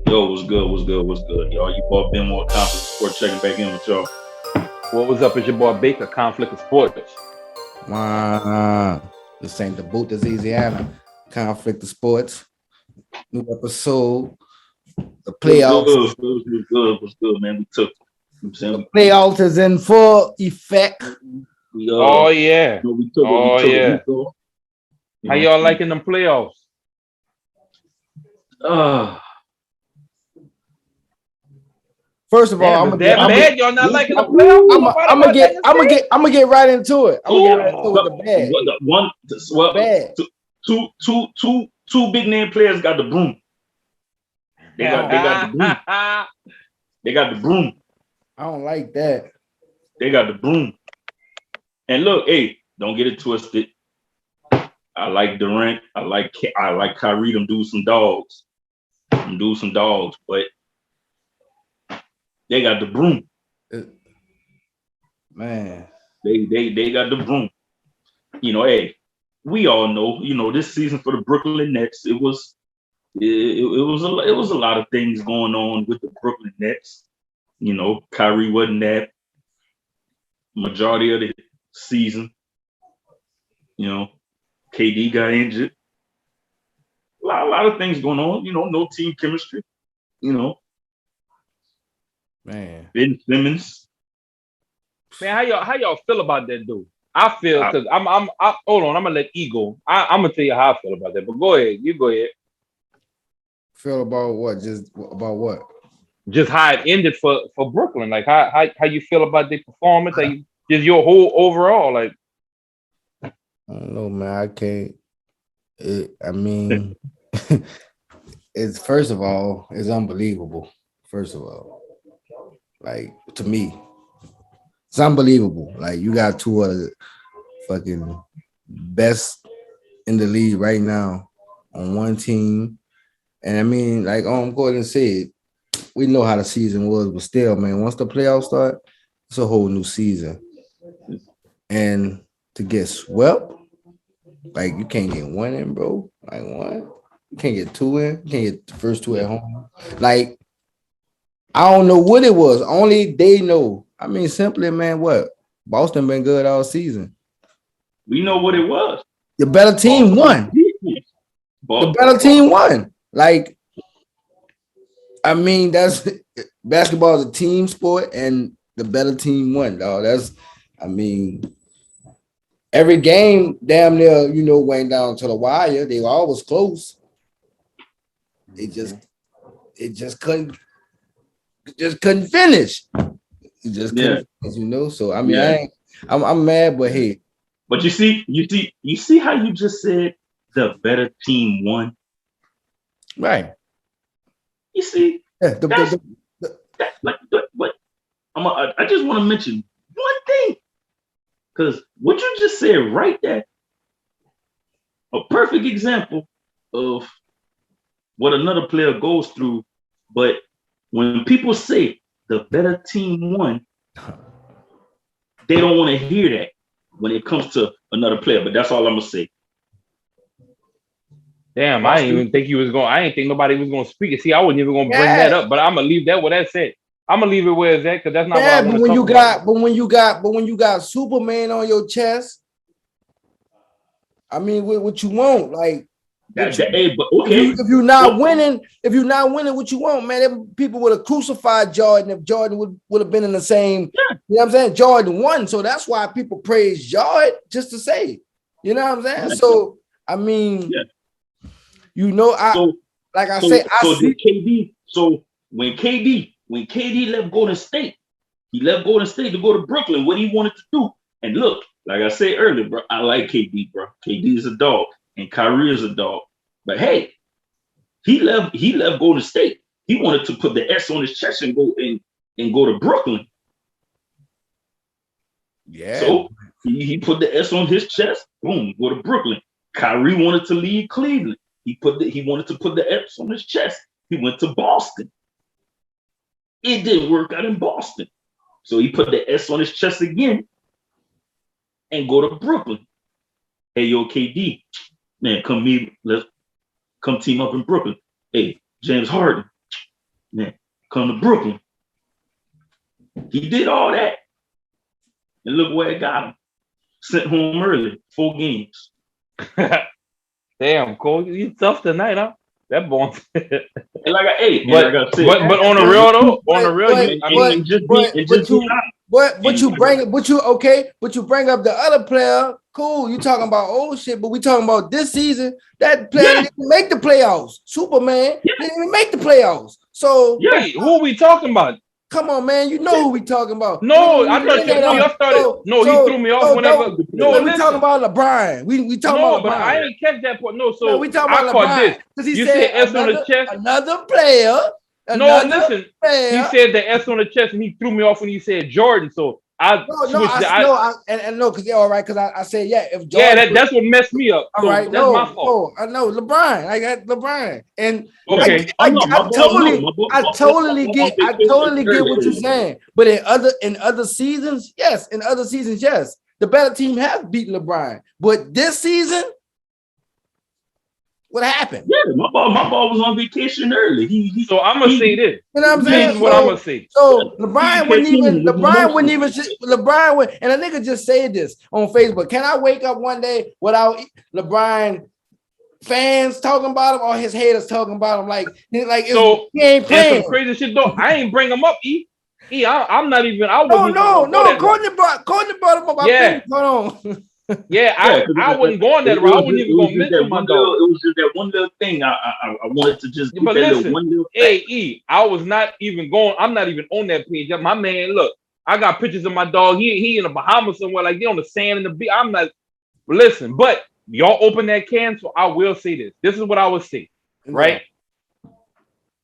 Yo, what's good? What's good? What's good? Y'all, you boy Benoit Conflict Sport checking back in with y'all. What was up? It's your boy Baker, Conflict of Sportz. This ain't the boot, this Eazyana. Conflict of Sports. New episode. The playoffs. What's good, man? We took. You know what I'm saying? The playoffs is in full effect. Oh yeah. We took a week off. How y'all liking them playoffs? First of all, I'm bad. Y'all not liking the playoffs? I'm gonna get right into it. I'm gonna get right into the bad. Two big name players got the broom. They got the broom. They got the broom. I don't like that. They got the broom. And look, hey, don't get it twisted. I like Durant. I like Kyrie. Them do some dogs. But they got the broom. Man. They got the broom. You know, hey, we all know, this season for the Brooklyn Nets, it was a lot of things going on with the Brooklyn Nets. Kyrie wasn't that majority of the season. KD got injured. A lot of things going on. No team chemistry. Man, Ben Simmons. Man, how y'all feel about that dude? I feel because I'm hold on. I'm gonna let E go. I'm gonna tell you how I feel about that. But go ahead. You go ahead. Feel about what? Just about what? Just how it ended for Brooklyn. Like how you feel about their performance? Just your whole overall. Like I don't know, man. I can't. It's first of all, it's unbelievable. First of all, like to me, it's unbelievable. Like you got two of the fucking best in the league right now on one team, and I mean, like Gordon said, we know how the season was, but still, man, once the playoffs start, it's a whole new season, and to get swept. Like you can't get one in, bro. Like one, you can't get two in. You can't get the first two at home. Like I don't know what it was. Only they know. I mean, simply, man, what Boston been good all season. We know what it was. The better team won. The better team won. Like, I mean, that's basketball is a team sport, and the better team won. Dog. Every game, damn near, went down to the wire. They were always close. It just couldn't finish. It just couldn't finish, So I mean, I'm mad, but hey. But you see how you just said the better team won, right? You see, I just want to mention one thing. Because what you just said right there, a perfect example of what another player goes through. But when people say the better team won, they don't want to hear that when it comes to another player. But that's all I'm going to say. Damn, I didn't even think he was going. I didn't think nobody was going to speak it. See, I wasn't even going to bring that up, but I'm going to leave that where that's at. I'm gonna leave it where it's at because that's not what I want to talk about. But when you got Superman on your chest, I mean, what you want, like, if you're not winning, what you want, man? People would have crucified Jordan if Jordan would have been in the same. Yeah. You know what I'm saying? Jordan won, so that's why people praise Jordan just to say, you know what I'm saying? Yeah. So I mean, When KD left Golden State, he left Golden State to go to Brooklyn, what he wanted to do. And look, like I said earlier, bro, I like KD, bro. KD is a dog, and Kyrie is a dog. But hey, he left Golden State. He wanted to put the S on his chest and go to Brooklyn. Yeah. So he put the S on his chest. Boom, go to Brooklyn. Kyrie wanted to leave Cleveland. He wanted to put the S on his chest. He went to Boston. It didn't work out in Boston. So he put the S on his chest again and go to Brooklyn. Hey, yo, KD, man, let's come team up in Brooklyn. Hey, James Harden, Man, come to Brooklyn. He did all that. And look where it got him. Sent home early, 4 games. Damn, Cole, you tough tonight, huh? That boy. And like I said, but on the real though, on the real, but you bring up the other player. Cool, you talking about old shit, but we talking about this season. That player didn't even make the playoffs. Superman didn't even make the playoffs. So wait, who are we talking about? Come on, man. You know who we talking about. No, I thought you started. He threw me off whenever. We talking about LeBron. We talking about LeBron. But I ain't catch that point. No, so we talking about LeBron. This. You said S on the chest. Another player. Listen. He said the S on the chest, and he threw me off when he said Jordan. So because they're all right. Because I said if Jordan, that's what messed me up. All right, that's my fault. I know LeBron. I got LeBron, and okay, I totally get what you're saying. But in other seasons, yes, the better team has beaten LeBron. But this season, what happened? Yeah, my ball was on vacation early. So I'm gonna say this. You know what I'm saying? I'm gonna say. So LeBron wouldn't even, and a nigga just said this on Facebook. Can I wake up one day without LeBron fans talking about him or his haters talking about him? Like he ain't playing. Some crazy shit though. I ain't bring him up. I'm not even. No. Courtney brought him up. Yeah. Hold on. Yeah, I wasn't going that route. I wasn't even going to mention my dog. It was just that one little thing. I wanted to just. But listen, I was not even going. I'm not even on that page. My man, look, I got pictures of my dog. He in the Bahamas somewhere, like they on the sand and the beach. I'm not. Listen, but y'all open that can, so I will say this. This is what I would say, right?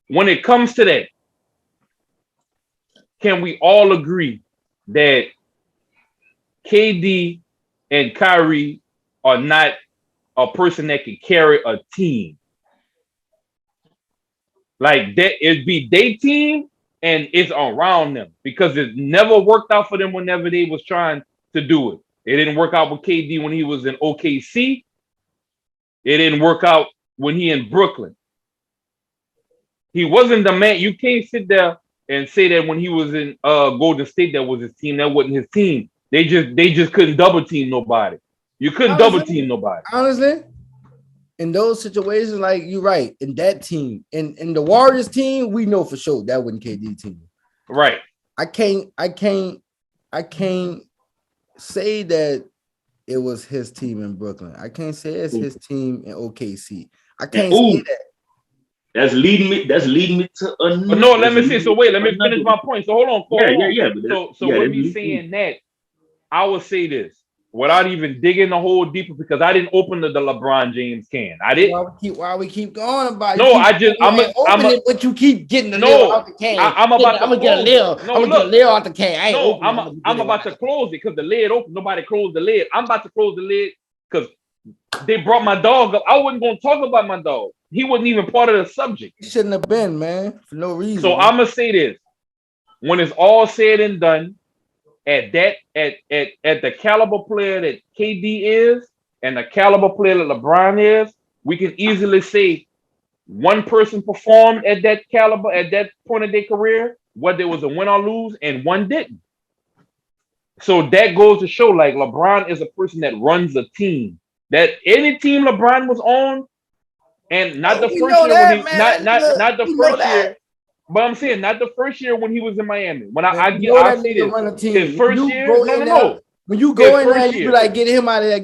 When it comes to that, can we all agree that KD and Kyrie are not a person that can carry a team? Like that, it'd be their team and it's around them because it never worked out for them whenever they was trying to do it. It didn't work out with KD when he was in OKC. It didn't work out when he in Brooklyn. He wasn't the man. You can't sit there and say that when he was in Golden State, that was his team. That wasn't his team. They just couldn't double team nobody. You couldn't double team nobody. Honestly, in those situations, like you're right, in that team, in the Warriors team, we know for sure that wasn't KD team. Right. I can't say that it was his team in Brooklyn. I can't say it's his team in OKC. I can't say that. That's leading me to another. But no, let me see. So wait, let me finish my point. So hold on. Yeah. So with me saying that, I would say this without even digging a hole deeper because I didn't open the LeBron James can. I didn't. Why we keep going about it? No, but you keep getting the lil out the can. I'm gonna get a lil. I'm gonna get a lil out the can. I'm about to close it because the lid open. Nobody closed the lid. I'm about to close the lid because they brought my dog up. I wasn't gonna talk about my dog. He wasn't even part of the subject. He shouldn't have been, man, for no reason. So I'm gonna say this: when it's all said and done, at the caliber player that KD is and the caliber player that LeBron is, we can easily say one person performed at that caliber at that point of their career, whether it was a win or lose, and one didn't. So that goes to show, like LeBron is a person that runs a team. That any team LeBron was on. And not the first year when he, not the first year, but I'm saying not the first year when he was in Miami. When I say this, his first year, no. When you go in there, you be like, get him out of there,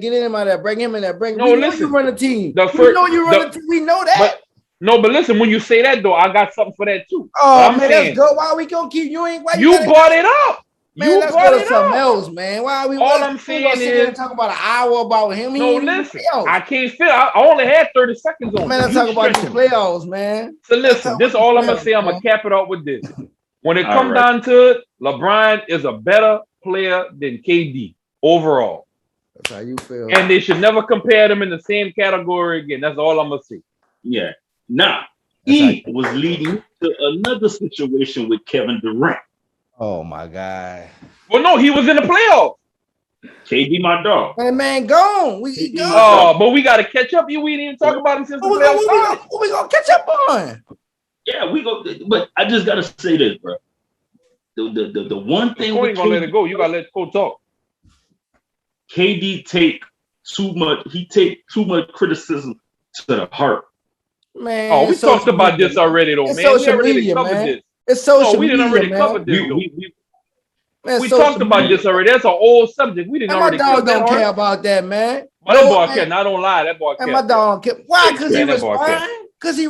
bring him in there, you run a team. We know that. But listen, when you say that though, I got something for that too. Oh man, let's go. Why we gonna keep you ain't? You brought it up. Man, let's go to something else, man. Why we? All I'm saying is talk about an hour about him. No, listen. I can't feel. I only had 30 seconds on. Man, let's talk about the playoffs, man. So listen, this is all I'm gonna say. I'm gonna cap it out with this. When it comes down to it, LeBron is a better player than KD overall. That's how you feel. And they should never compare them in the same category again. That's all I'm gonna say. Yeah. Now, he was leading to another situation with Kevin Durant. Oh my God. Well, no, he was in the playoffs. KD, my dog. Hey man, gone. We gone. Oh, but we gotta catch up. We didn't even talk about him since the playoffs. What we gonna catch up on? Yeah, we go. But I just gotta say this, bro. The one thing you ain't gonna let it go. You gotta let Cole talk. KD take too much. He take too much criticism to the heart. Man, Oh, we talked about this already, though, it's man. We social already media, covered man. this. It's social we didn't media, already man. cover this, though. Man, We talked about this already. That's an old subject. We didn't and my already dog cover that. don't care about that, man. But that boy care. I don't lie. That boy care. And my dog don't care. Why? Because he Man, that boy care. respond? Because he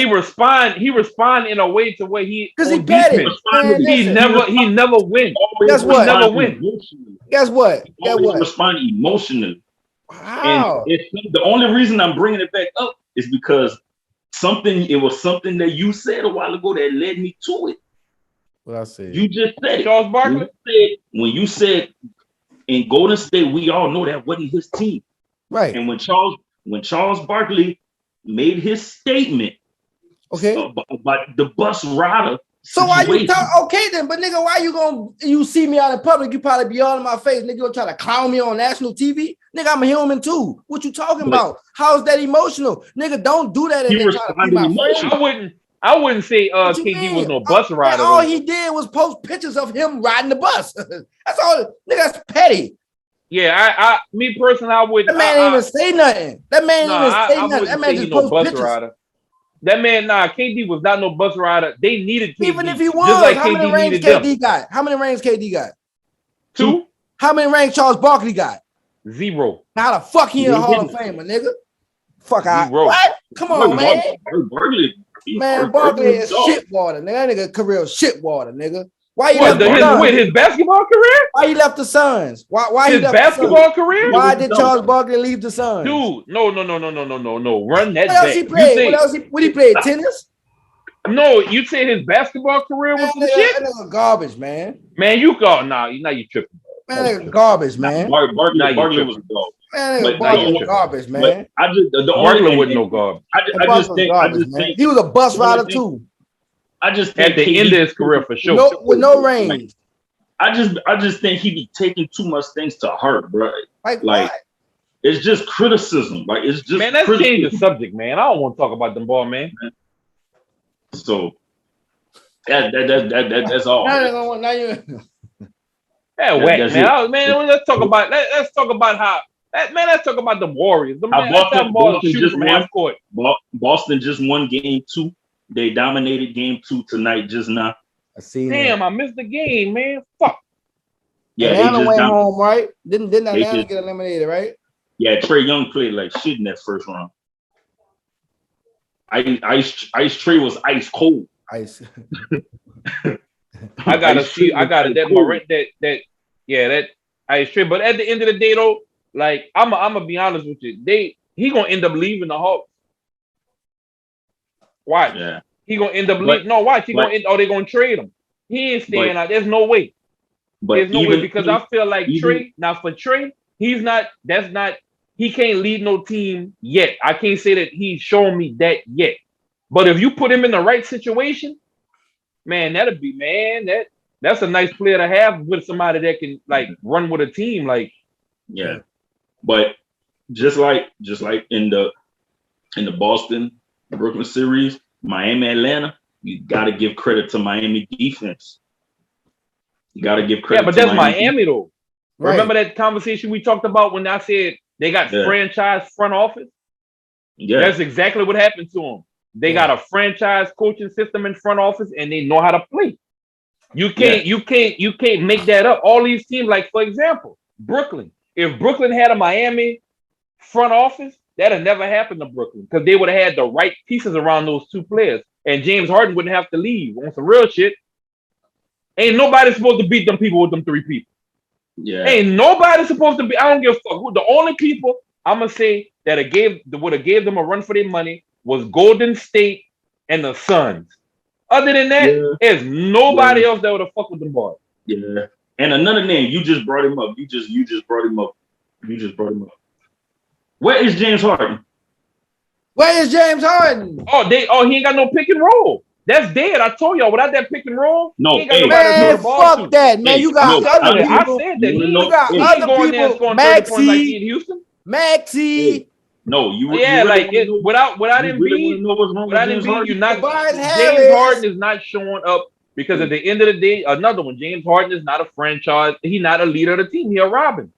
respond? He respond in a way to where he Because he on petty. defense. Man, He never win. Guess what? He never win. Guess what? He always respond emotionally. How? And the only reason I'm bringing it back up is because it was something that you said a while ago that led me to it. What I said? You just said Charles Barkley. When you said in Golden State, we all know that wasn't his team. Right. And when Charles Barkley made his statement about the bus rider. So why you talk? Okay then, but nigga, why you see me out in public? You probably be all in my face, nigga. You gonna try to clown me on national TV, nigga? I'm a human too. What you talking about? How's that emotional, nigga? Don't do that and then try to be my friend. I wouldn't say KD was no bus rider. All he did was post pictures of him riding the bus. That's all, nigga. That's petty. Yeah, me personally, I wouldn't. That man ain't even say nothing. That man ain't even say nothing. That man just post pictures. Rider. That man, KD was not no bus rider. They needed KD. Even if he was, just like how many rings KD got? How many rings KD got? 2. How many rings Charles Barkley got? 0. How the fuck he in the Hall of Famer, nigga? Fuck out. 0. What? Come on, man. Barkley is shit water, nigga. That nigga career shit water, nigga. Why you left his basketball career? Why he left the Suns? Why his he left basketball career? Why did Charles Barkley leave the Suns? Dude, no. Run that back. What else he played? What he played? Tennis? No, you said his basketball career was some shit? That nigga garbage, man. Man, you go now you tripping. Man, that nigga garbage, man. Barkley was a dog. Man, that nigga Barkley was garbage, man. Barkley wasn't no garbage. I just think he was a bus rider too. I just think at the end of his career for sure. With no range. I just think he be taking too much things to heart, bro. Like it's just criticism. Like it's just man. Let's change the subject, man. I don't want to talk about them ball, man. So that's all. Now you. Whack, man. Man, let's talk about how. Let's talk about the Warriors. Boston just won game 2. They dominated game 2 tonight just now. I missed the game, man. Fuck. Yeah, Atlanta went home, right? Didn't Atlanta get eliminated, right? Yeah, Trae Young played like shit in that first round. Ice Trae was ice cold. Ice. I gotta see. I gotta that Morant that Ice Trae. But at the end of the day, though, like I'm gonna be honest with you, he gonna end up leaving the Hawks. Why? Yeah. He gonna end up leaving. No, watch. They gonna trade him. He ain't staying out. There's no way. There's no way because I feel like Trae. Now for Trae, he's not. That's not. He can't lead no team yet. I can't say that he's showing me that yet. But if you put him in the right situation, man, that'll be that's a nice player to have with somebody that can like run with a team. Like, yeah. But just like in the Boston Brooklyn series, Miami Atlanta, you gotta give credit to Miami defense. You gotta give credit. Yeah, but that's Miami though. Right. Remember that conversation we talked about when I said they got franchise front office? Yeah, that's exactly what happened to them. They got a franchise coaching system in front office, and they know how to play. You can't make that up. All these teams, like for example, Brooklyn. If Brooklyn had a Miami front office, that'd have never happened to Brooklyn because they would have had the right pieces around those two players, and James Harden wouldn't have to leave on some real shit. Ain't nobody supposed to beat them people with them 3 people. Yeah. Ain't nobody supposed to be. I don't give a fuck. The only people I'm gonna say that would have gave them a run for their money was Golden State and the Suns. Other than that, there's nobody else that would have fucked with them boys. Yeah. And another name, you just brought him up. You just brought him up. Where is James Harden? Where is James Harden? He ain't got no pick and roll. That's dead. I told y'all without that pick and roll. No, man, fuck that, man. You got other people. I said that. You got other people. Maxey. Maxey. No, you Yeah, really like wanna it know, without you really want Embiid, to know what's wrong with without James Embiid, you're Harden? not. Tobias James Harden Harris. is not showing up because at the end of the day, another one. James Harden is not a franchise. He's not a leader of the team. He's a Robin.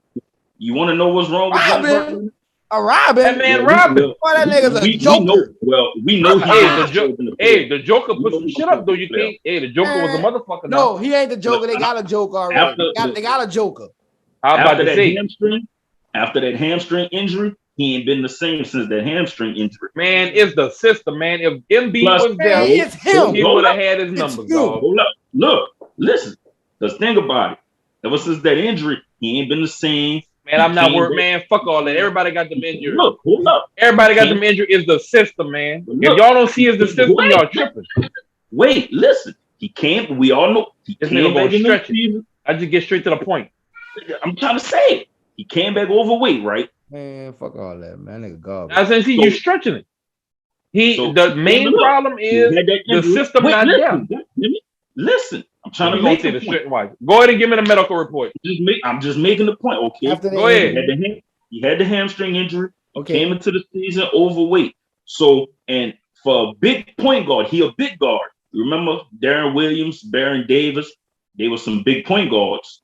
You want to know what's wrong with James Robin. Harden? A That Robin. man, Robin. Boy, that nigga's a We know. joker. Well, we know he Hey, don't perform in the hey, playoffs. the Joker We put know some he shit don't up though. perform You in the playoffs. can't. Hey, the Joker was a motherfucker now. No, he ain't the joker. They got a joker already. After They got a joker. I'm about to say, after that hamstring injury, he ain't been the same since that hamstring injury. man, it's the system, man. If Embiid Plus, was there, it's him. he would have had his numbers, dog. Hold up. Look, listen. Because think about it. Ever since that injury, he ain't been the same. Man, I'm not worried, man. Fuck all that. Everybody got them injured. Look, hold up. Everybody got them injured. Is the system, man. Look, if y'all don't see it's the system, y'all tripping. Wait, listen. He came. We all know he This came nigga back gonna in stretch the season. I just get straight to the point. I'm trying to say it. He came back overweight, right? Man, fuck all that, man. Nigga garbage. I said, see, you stretching it. The main problem is the system not there. Listen, I'm trying to make the point. Go ahead and give me the medical report. I'm just making the point, okay? Go ahead. He had the hamstring injury. Okay. Came into the season overweight. So, and for a big point guard, he a big guard. Remember Darren Williams, Baron Davis? They were some big point guards.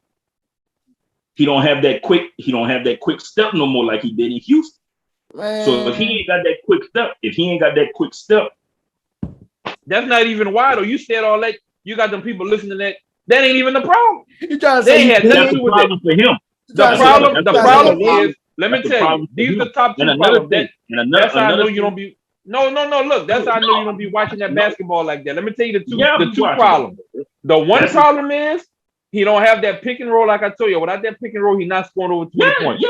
He don't have that quick step no more like he did in Houston. Man. So if he ain't got that quick step, that's not even why though. You said all that. You got them people listening to that. That ain't even the problem. You trying to they say had nothing to do with it for him. The problem is, let me tell you, these are the top two problems. That's how I know you don't be. No. Look, that's how I know you don't be watching that basketball like that. Let me tell you the two problems. The one problem is he don't have that pick and roll like I told you. Without that pick and roll, he's not scoring over 20 points.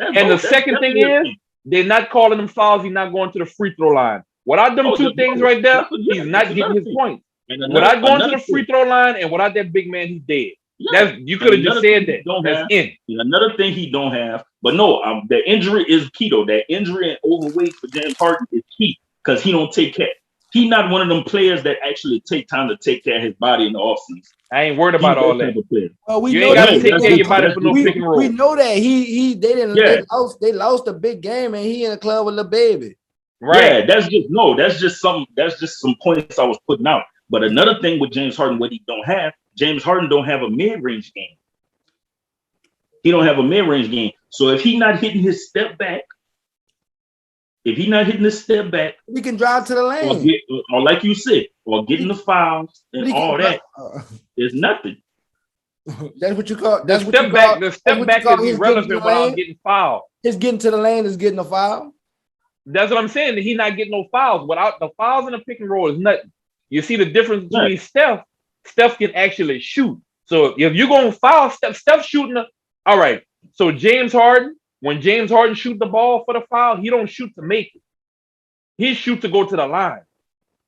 And the second thing is they're not calling him fouls. He's not going to the free throw line. Without them two things right there, he's not getting his points. Without going to the free throw line and without that big man, he's dead. You could have just said that. That's in. Another thing he don't have, but no, the injury is key though. That injury and overweight for James Harden is key because he don't take care. He's not one of them players that actually take time to take care of his body in the offseason. I ain't worried about all that. Well, you ain't got to take care of your body for no pick and roll. We know that they lost a big game and he in the club with the baby. Right. Yeah, that's just some points I was putting out. But another thing with James Harden, what he don't have, James Harden don't have a mid-range game. He don't have a mid-range game. So if he not hitting his step back, we can drive to the lane. Or like you said, or getting the fouls and all that. There's nothing. That's what you call. The step back is irrelevant without getting fouled. His getting to the lane is getting a foul. That's what I'm saying. He's not getting no fouls. Without the fouls in the pick and roll is nothing. You see the difference between Steph. Steph can actually shoot. So if you're going to foul Steph shooting. All right. So James Harden, when James Harden shoot the ball for the foul, he don't shoot to make it. He shoot to go to the line.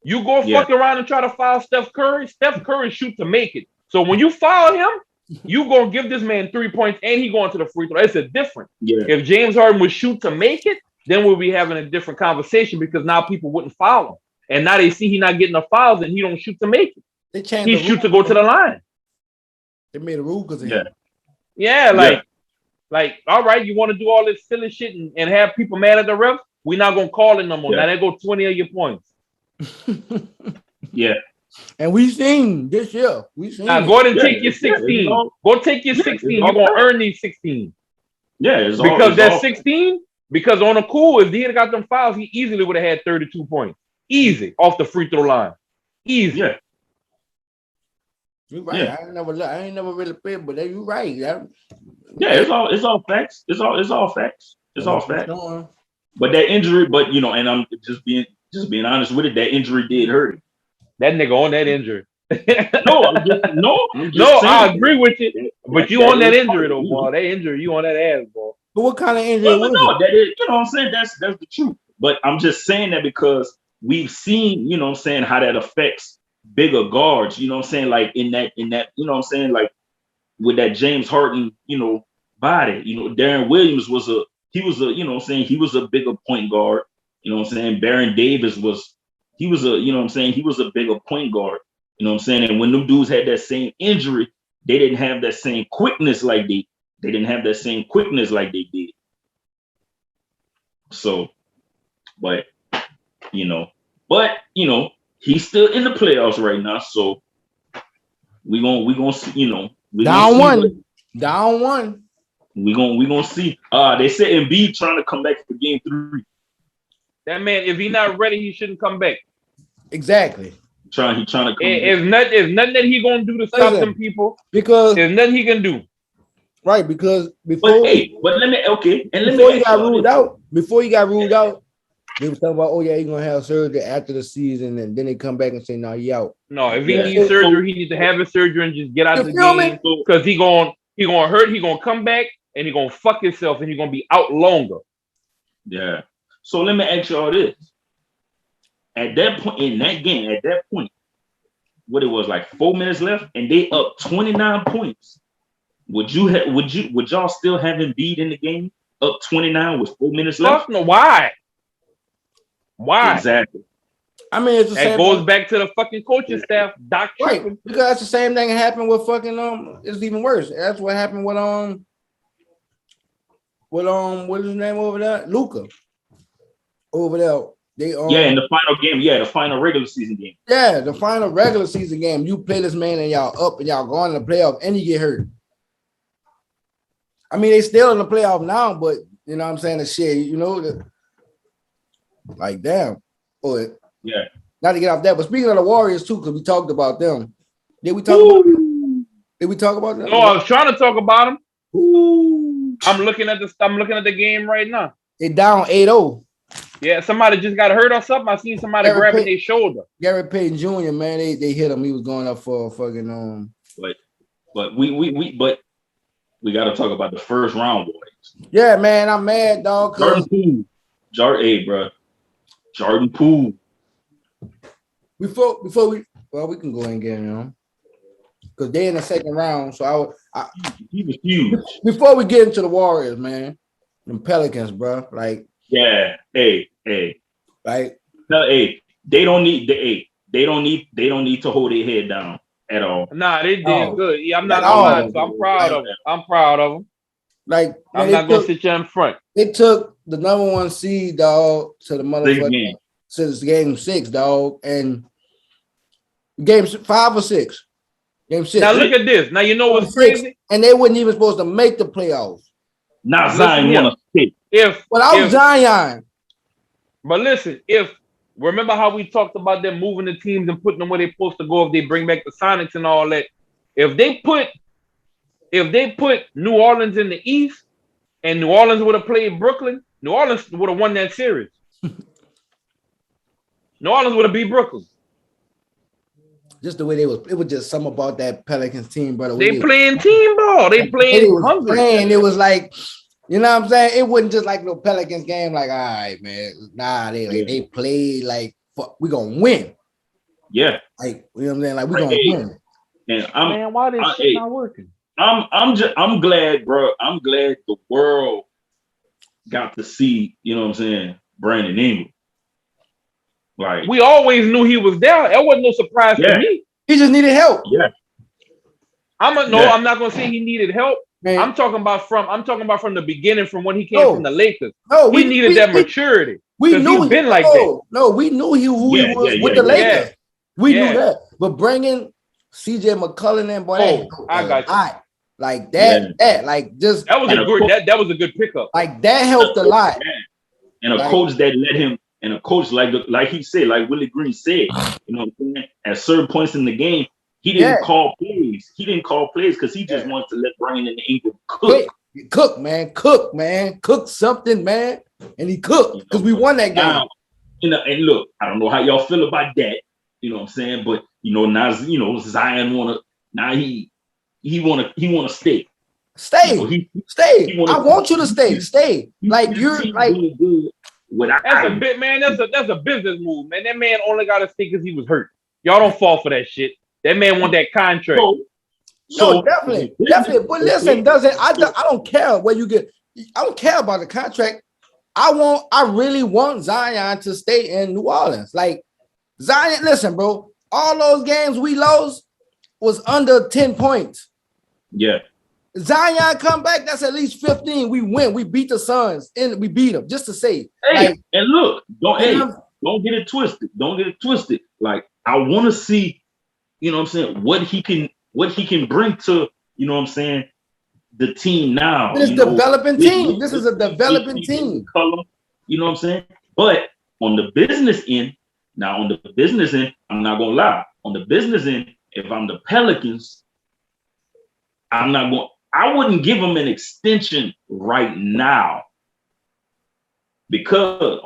You go fuck around and try to foul Steph Curry. Steph Curry shoot to make it. So when you foul him, you gonna give this man 3 points and he going to the free throw. It's a different. Yeah. If James Harden would shoot to make it, then we'll be having a different conversation because now people wouldn't foul him. And now they see he not getting the fouls and he don't shoot to make it. They changed he shoot to go to the line. They made a rule because of him. Yeah, like, all right, you want to do all this silly shit and have people mad at the refs? We're not gonna call it no more. Now they go 20 of your points. Yeah. And we've seen this year. Now go ahead and take your 16. Go take your 16. You're gonna earn these 16. Yeah, because that's 16. Because on the cool, if he had got them fouls, he easily would have had 32 points. Easy off the free throw line. Easy. Yeah. You're right. Yeah. I ain't never really played, but you're right. Yeah, it's all facts. It's all facts. It's all facts. But that injury, and I'm just being honest with it, that injury did hurt him. That nigga on that injury. I'm just I agree with you. But you on that injury though, boy. That injury, you on that ass, boy. But what kind of injury was it? That is, what I'm saying? That's the truth. But I'm just saying that because we've seen, how that affects bigger guards, like in that, like with that James Harden, body, Darren Williams he was a bigger point guard, Baron Davis he was a bigger point guard, and when them dudes had that same injury, they didn't have that same quickness like they did. So, but he's still in the playoffs right now. So we gonna see. We gonna Down see one. Down one. we gonna see. They said Embiid trying to come back for game 3. That man, if he's not ready, he shouldn't come back. Exactly. He trying to come back. It's nothing that he gonna do to stop them people. Because there's nothing he can do. Right, because before you got ruled out, they were talking about, oh yeah, he's gonna have surgery after the season, and then they come back and say, no, he out. No, if he needs surgery, he needs to have his surgery and just get out of the game. Because he gonna hurt, he gonna come back and he gonna fuck himself and he gonna be out longer. Yeah. So let me ask you all this. At that point in that game, what it was like 4 minutes left, and they up 29 points. Would y'all still have Embiid in the game up 29 with 4 minutes left? No, why? Why? Exactly. I mean, it's the that goes back to the fucking coaching staff, Doc. Right, because that's the same thing that happened with fucking It's even worse. That's what happened with what is his name over there? Luka. Over there. They in the final game. Yeah, the final regular season game. Yeah, the final regular season game. You play this man and y'all up and y'all go in the playoff and you get hurt. I mean, they still in the playoff now, but you know what I'm saying? The shit, like damn. But yeah. Not to get off that, but speaking of the Warriors too, because we talked about them. Did we talk about them? Did we talk about them? No, I was trying to talk about them. I'm looking at the game right now. They down 8-0. Yeah, somebody just got hurt or something. I seen somebody grabbing their shoulder. Gary Payton Jr., man, they hit him. He was going up for fucking But we got to talk about the first round boys. Yeah, man, I'm mad, dog. Jordan Poole. Before we can go and get him, because they're in the second round. So he was huge. Before we get into the Warriors, man, them Pelicans, bro, like. Yeah, like they don't need to hold their head down at all. Nah, they did good. Yeah, I'm not gonna lie. So I'm proud of them. I'm proud of them. Like I'm not gonna sit you in front. They took the number 1 seed, dog, to the motherfucking since game 6, dog, and game 5 or 6. Game 6. Now look at this. Now you know what's crazy? And they weren't even supposed to make the playoffs. Now Zion want to stick. Zion. But listen, remember how we talked about them moving the teams and putting them where they're supposed to go if they bring back the Sonics and all that. If they put New Orleans in the East and New Orleans would have played Brooklyn, New Orleans would have won that series. New Orleans would have beat Brooklyn. Just the way it was just something about that Pelicans team, brother. They playing team ball. They playing hungry. It was like, you know what I'm saying? It wasn't just like no Pelicans game, like, all right, man. Nah, they played like, fuck, we gonna win. Yeah. Like, you know what I'm saying? Like, we gonna win. And why this shit not working? I'm glad, bro. I'm glad the world got to see, you know what I'm saying, Brandon Ingram. Like, we always knew he was there. That wasn't no surprise to me. He just needed help. Yeah. I'm not gonna say he needed help. Man. I'm talking about from the beginning, from when he came from the Lakers. No, we needed that maturity. We knew he's been like that. No, we knew who he was with the Lakers. We knew that. But bringing CJ McCollum in, boy, I got you. Like that, like just that was that was a good pickup. Like that helped a lot. And a coach that let him, and a coach like he said, like Willie Green said, you know what I'm saying? At certain points in the game, he didn't call plays. He didn't call plays because he just wants to let Brandon Ingram cook. Cook something, man. And he cooked because we won that game. Now, and look, I don't know how y'all feel about that. You know what I'm saying? But now Zion he wanna stay. Stay. I want you to stay. Stay. Like you're like really good. That's a business move, man. That man only got to stay because he was hurt. Y'all don't fall for that shit. That man want that contract. So definitely. But listen, I don't care where you get. I don't care about the contract. I really want Zion to stay in New Orleans. Like Zion, listen, bro. All those games we lost was under 10 points. Yeah. Zion come back, that's at least 15. We win. We beat the Suns and we beat them. Just to say, hey, and look, don't get it twisted. Don't get it twisted. Like I want to see, you know what I'm saying, what he can bring to, you know what I'm saying, the team now. This developing team. This is a developing team. Color, you know what I'm saying? But on the business end, I'm not gonna lie. On the business end, if I'm the Pelicans, I wouldn't give them an extension right now. Because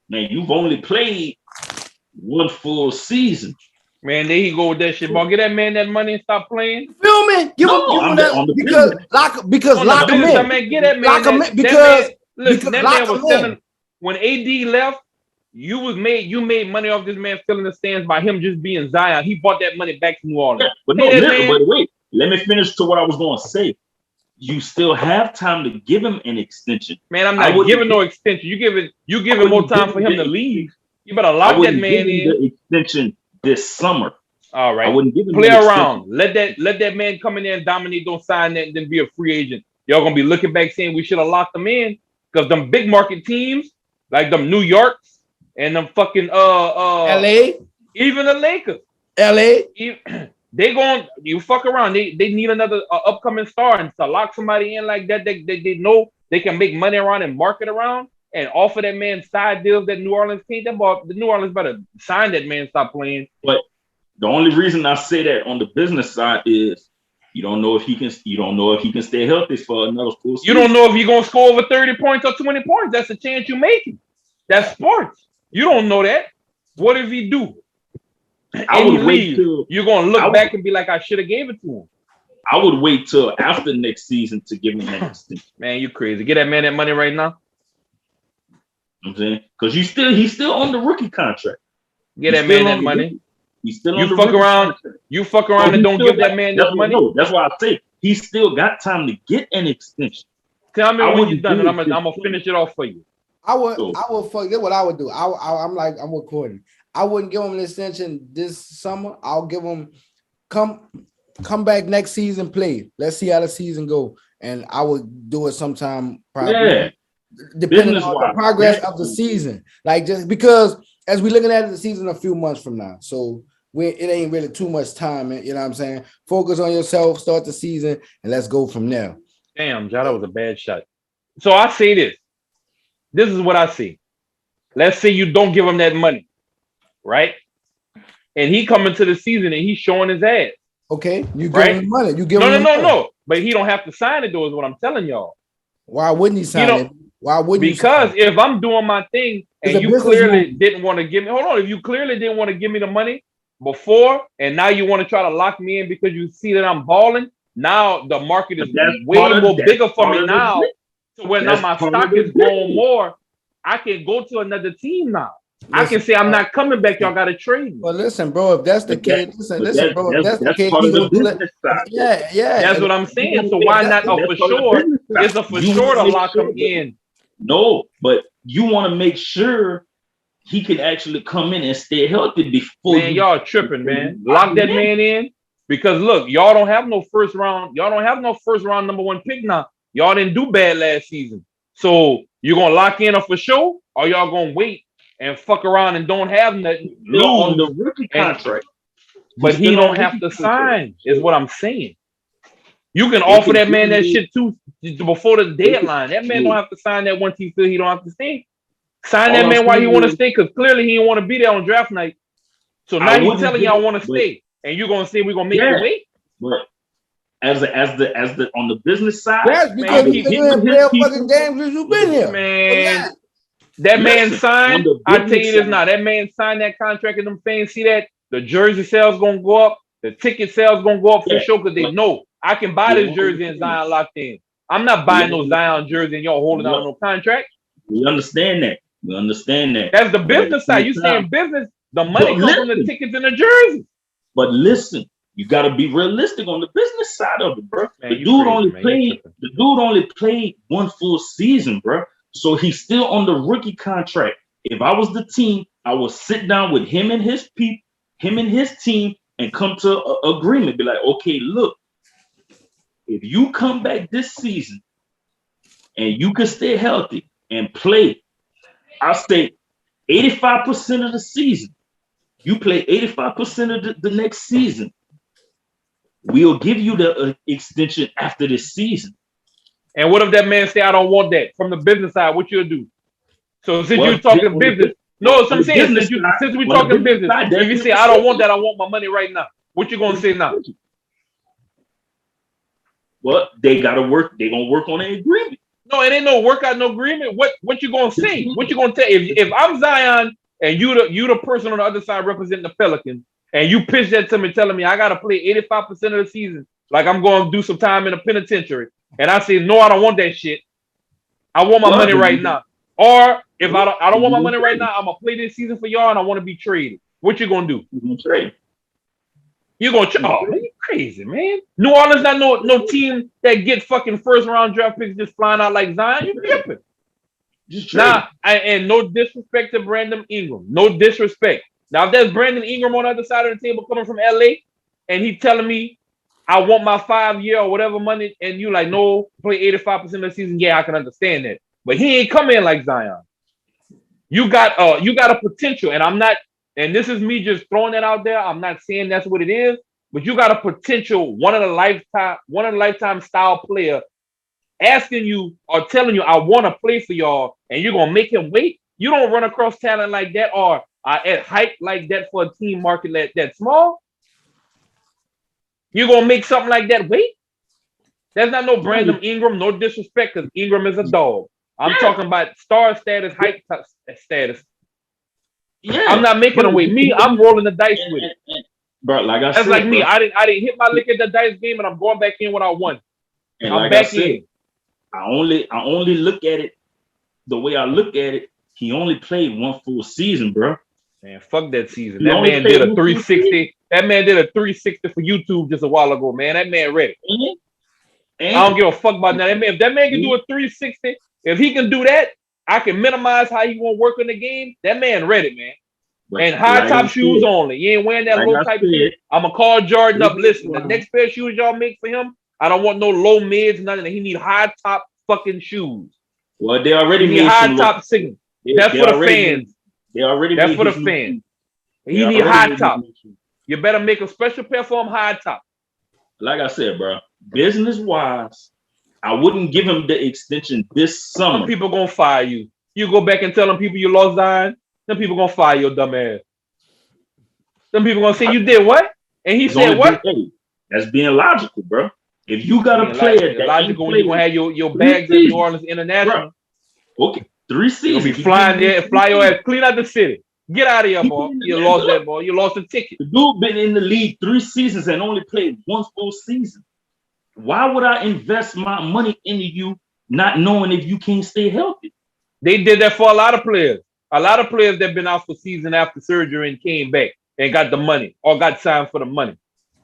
man, you've only played one full season. Man, there he go with that shit, bro. Get that man that money and stop playing. Feel me? Give him that because lock him in. Man, get that man. Lock him in because that man was selling. When AD left, you made money off this man filling the stands by him just being Zion. He brought that money back to New Orleans. Yeah, but wait, let me finish to what I was going to say. You still have time to give him an extension. Man, I'm not giving no extension. You giving more time for him to leave. You better lock that man in. The extension this summer. All right. I wouldn't give him play around. Let that man come in there and dominate. Don't sign that and then be a free agent. Y'all gonna be looking back saying we should have locked them in because them big market teams like them New Yorks and them fucking LA, even the Lakers, you fuck around. They need another upcoming star and to lock somebody in like that. They know they can make money around and market around and offer that man side deals that New Orleans can't. The New Orleans better sign that man, stop playing. But the only reason I say that on the business side is you don't know if he can stay healthy for another full season. You don't know if you're gonna score over 30 points or 20 points. That's a chance you're making. That's sports. You don't know that. What if he do? You're gonna look back and be like, I should have gave it to him. I would wait till after next season to give him that extension. Man, you crazy. Get that man that money right now. You know what I'm saying? Because he's still on the rookie contract. Get that man that money. He's still on the rookie contract. You fuck around and don't give that man that money. No, that's why I say he's still got time to get an extension. Tell me when you're done, and I'm gonna finish it off for you. I would fuck. That's what I would do. I'm recording. I wouldn't give him an extension this summer. I'll give him come back next season, play. Let's see how the season go, and I would do it sometime probably depending on the progress of the season. Like just because as we're looking at the season a few months from now, so it ain't really too much time. You know what I'm saying? Focus on yourself, start the season, and let's go from there. Damn, Ja, that was a bad shot. So I say this. This is what I see. Let's say you don't give him that money, right? And he coming to the season and he's showing his ass. Okay, you give him money. You give him no. But he don't have to sign it, though, is what I'm telling y'all. Why wouldn't he sign it? Why wouldn't because if I'm doing my thing and you clearly didn't want to give me, hold on, if you clearly didn't want to give me the money before and now you want to try to lock me in because you see that I'm balling, now the market is way more bigger for me now. So when now my stock is growing more, I can go to another team now. Listen, I can say I'm not coming back. Y'all got to trade me. Well, listen, bro. If that's the case, listen, bro. If that's the case, yeah. That's what I'm saying. So why not for sure? It's a for sure to lock him in. No, but you want to make sure he can actually come in and stay healthy before. Man, y'all tripping, man. Lock that man in because look, y'all don't have no first round. Y'all don't have no first round number one pick now. Y'all didn't do bad last season. So you're gonna lock in for sure, or y'all gonna wait and fuck around and don't have nothing on the rookie contract. But he don't have to sign, is what I'm saying. You can offer that man that shit too before the deadline. That man don't have to sign that once he feel he don't have to stay. Sign that man while he want to stay, because clearly he didn't want to be there on draft night. So now he's telling y'all want to stay, and you're gonna say we're gonna make you wait. But as the on the business side, that's because you've been playing fucking games since you've been here, man. That man signed. I tell you this now. That man signed that contract, and them fans see that the jersey sales gonna go up, the ticket sales gonna go up for sure, because they know I can buy this jersey and Zion locked in. I'm not buying no Zion jersey and y'all holding out no contract. We understand that. That's the business side. You saying business? The money comes from the tickets and the jerseys. But listen, you got to be realistic on the business side of it, bro. Man, the dude only played one full season, bro. So he's still on the rookie contract. If I was the team, I would sit down with him and his team, and come to an agreement. Be like, okay, look, if you come back this season and you can stay healthy and play, I'll say 85% of the season. You play 85% of the next season. We'll give you the extension after this season. And what if that man say, I don't want that? From the business side, what you'll do? So since you're talking business, no, so I'm saying, since we're talking business, if you say, I don't want that, I want my money right now. What you going to say now? Well, they got to work. They're going to work on an agreement. No, it ain't no workout, no agreement. What you going to say? What you going to tell? If I'm Zion and you the person on the other side representing the Pelicans, and you pitch that to me telling me I got to play 85% of the season, like I'm going to do some time in a penitentiary, and I say, no, I don't want that shit. I want my money right now. Or if I don't want my money right now, I'm going to play this season for y'all and I want to be traded. What you going to do? You're going to trade. You're going to man, you crazy, man. New Orleans not no team that get fucking first round draft picks just flying out like Zion. You tripping. Nah, and no disrespect to Brandon Ingram. No disrespect. Now, if there's Brandon Ingram on the other side of the table coming from LA and he telling me I want my 5-year or whatever money, and you like, no, play 85% of the season, yeah, I can understand that. But he ain't come in like Zion. You got a potential, and I'm not, and this is me just throwing that out there. I'm not saying that's what it is, but you got a potential one of the lifetime style player asking you or telling you, I want to play for y'all, and you're gonna make him wait. You don't run across talent like that or at hype like that for a team market that small. You're gonna make something like that wait. There's not no Brandon Ingram, no disrespect, because Ingram is a dog. I'm talking about star status, hype status. Yeah, I'm not making them wait. Me, I'm rolling the dice with it. But like I said, that's like me. I didn't hit my lick at the dice game, and I'm going back in when I won. And I'm back in. I only look at it the way I look at it. He only played one full season, bro. Man, fuck that season. That man did a 360. That man did a 360 for YouTube just a while ago, man. That man ready. I don't give a fuck about that. If that man can do a 360, if he can do that, I can minimize how he gonna work in the game. That man ready, man. But and high top shoes only. You ain't wearing that low type shit. I'm gonna call Jordan up. Listen, the next pair of shoes y'all make for him, I don't want no low mids, nothing. He need high top fucking shoes. Well, they already need high top signal. That's for the fans. That's for the fans. He need high top. You better make a special pair for him high top. Like I said, bro, business wise, I wouldn't give him the extension this summer. Some people gonna fire you. You go back and tell them people you lost Zion. Them people gonna fire your dumb ass. Them people gonna say you did what? And he said what? That's being logical, bro. If you got a player that logical when you gonna have your bags in New Orleans International. Bro. Okay, 3 seasons. You'll be flying there and fly your ass clean out the city. Get out of here, boy. You lost that, boy. You lost the ticket. The dude been in the league 3 seasons and only played 1 full season. Why would I invest my money into you not knowing if you can't stay healthy? They did that for a lot of players. A lot of players that been out for season after surgery and came back and got the money or got signed for the money.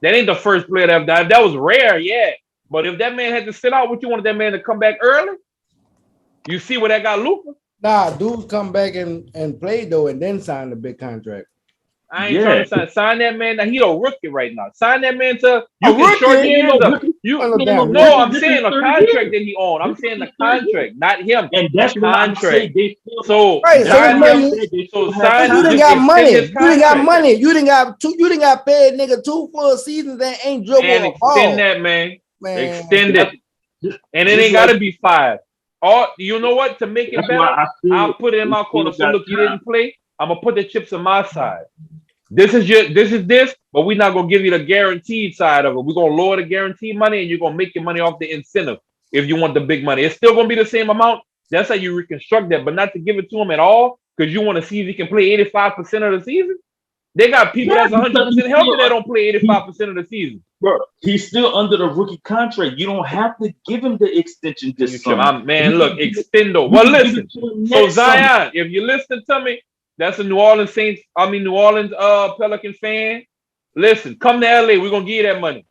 That ain't the first player that have died. That was rare, yeah. But if that man had to sit out, what you wanted that man to come back early? You see where that got Luka? Nah, dudes come back and play though, and then sign the big contract. I ain't trying to sign that man. Now he a rookie right now. Sign that man to you can short him up. No, I'm saying a contract that he owned. I'm saying the contract, not him. And that's the contract. So right, so sign. You didn't got money. You didn't got money. You didn't got paid, nigga, 2 full seasons and ain't dribble a ball. Extend that, man. Extend it, and it ain't gotta be 5. Or you know what? To make it better, I'll put it in my corner. So look, you didn't play. I'm gonna put the chips on my side. This is this, but we're not gonna give you the guaranteed side of it. We're gonna lower the guaranteed money, and you're gonna make your money off the incentive if you want the big money. It's still gonna be the same amount. That's how you reconstruct that, but not to give it to him at all because you want to see if he can play 85% of the season. They got people that's 100% healthy that don't play 85% of the season. Bro, he's still under the rookie contract. You don't have to give him the extension this summer. Man, look, extendo. Well, listen. So Zion, if you listen to me, that's a New Orleans Pelican fan. Listen, come to LA. We're gonna give you that money.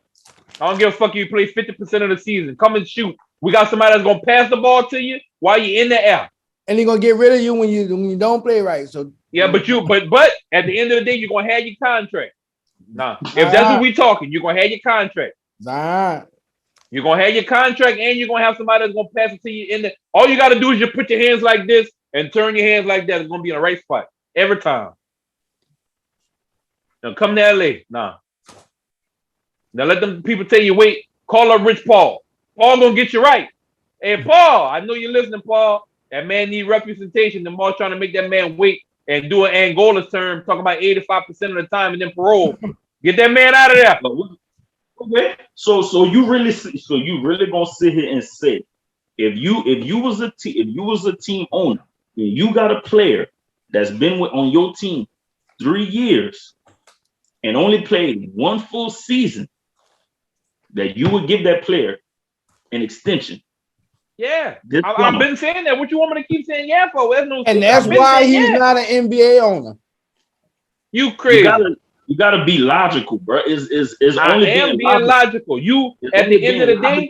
I don't give a fuck if you play 50% of the season. Come and shoot. We got somebody that's gonna pass the ball to you while you're in the air. And they're gonna get rid of you when you don't play right. So yeah, but at the end of the day, you're gonna have your contract. Nah. If that's what we talking, you're gonna have your contract. Zion. You're gonna have your contract, and you're gonna have somebody that's gonna pass it to you in there. All you gotta do is just put your hands like this and turn your hands like that. It's gonna be in the right spot every time. Now come to LA. Nah. Now let them people tell you, wait, call up Rich Paul. Paul gonna get you right. Hey, Paul, I know you're listening, Paul. That man need representation. The more trying to make that man wait and do an Angola's term, talking about 85% of the time and then parole. Get that man out of there. Okay. So you really gonna sit here and say, if you was a team owner and you got a player that's been on your team 3 years and only played one full season, that you would give that player an extension? Yeah, I've been saying that. What you want me to keep saying yeah for? And that's why he's not an NBA owner. You crazy. You gotta be logical, bro. Is I only am being logical. You at the end of the day,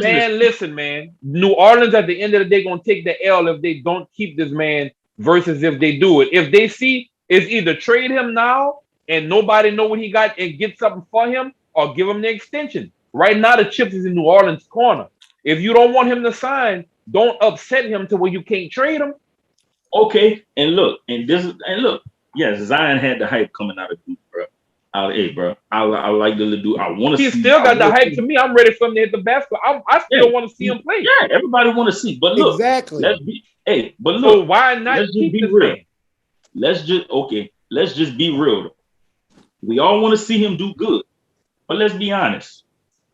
man. Listen, man. New Orleans at the end of the day gonna take the L if they don't keep this man versus if they do it. If they see it's either trade him now and nobody know what he got and get something for him, or give him the extension. Right now, the chips is in New Orleans' corner. If you don't want him to sign, don't upset him to where you can't trade him. Okay, and look, yes, Zion had the hype coming out of Duke, bro. I like the dude. I want to see. He still got the hype to me. I'm ready for him to hit the basket. I still want to see him play. Yeah, everybody want to see. But look, exactly. So why not keep this man? Let's just be real. Though. We all want to see him do good, but let's be honest.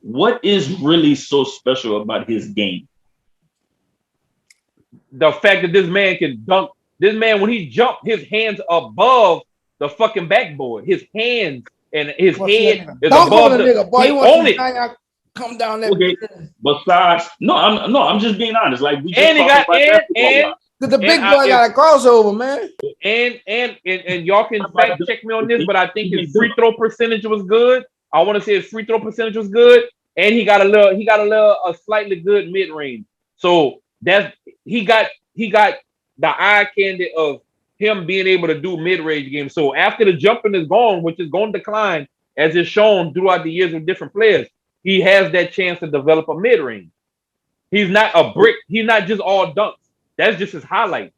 What is really so special about his game? The fact that this man can dunk. This man, when he jumped, his hands above the fucking backboard. His hands and his head is above the nigga, boy. He own it. Come down there. Okay. Besides, I'm just being honest. Like we just and he got the big boy got a crossover, man. And y'all can fact check me on this, but I think his free throw percentage was good. I want to say his free throw percentage was good, and he got a slightly good mid range. So that's he got the eye candy of him being able to do mid range games. So after the jumping is gone, which is going to decline as it's shown throughout the years with different players, he has that chance to develop a mid range. He's not a brick. He's not just all dunks. That's just his highlight.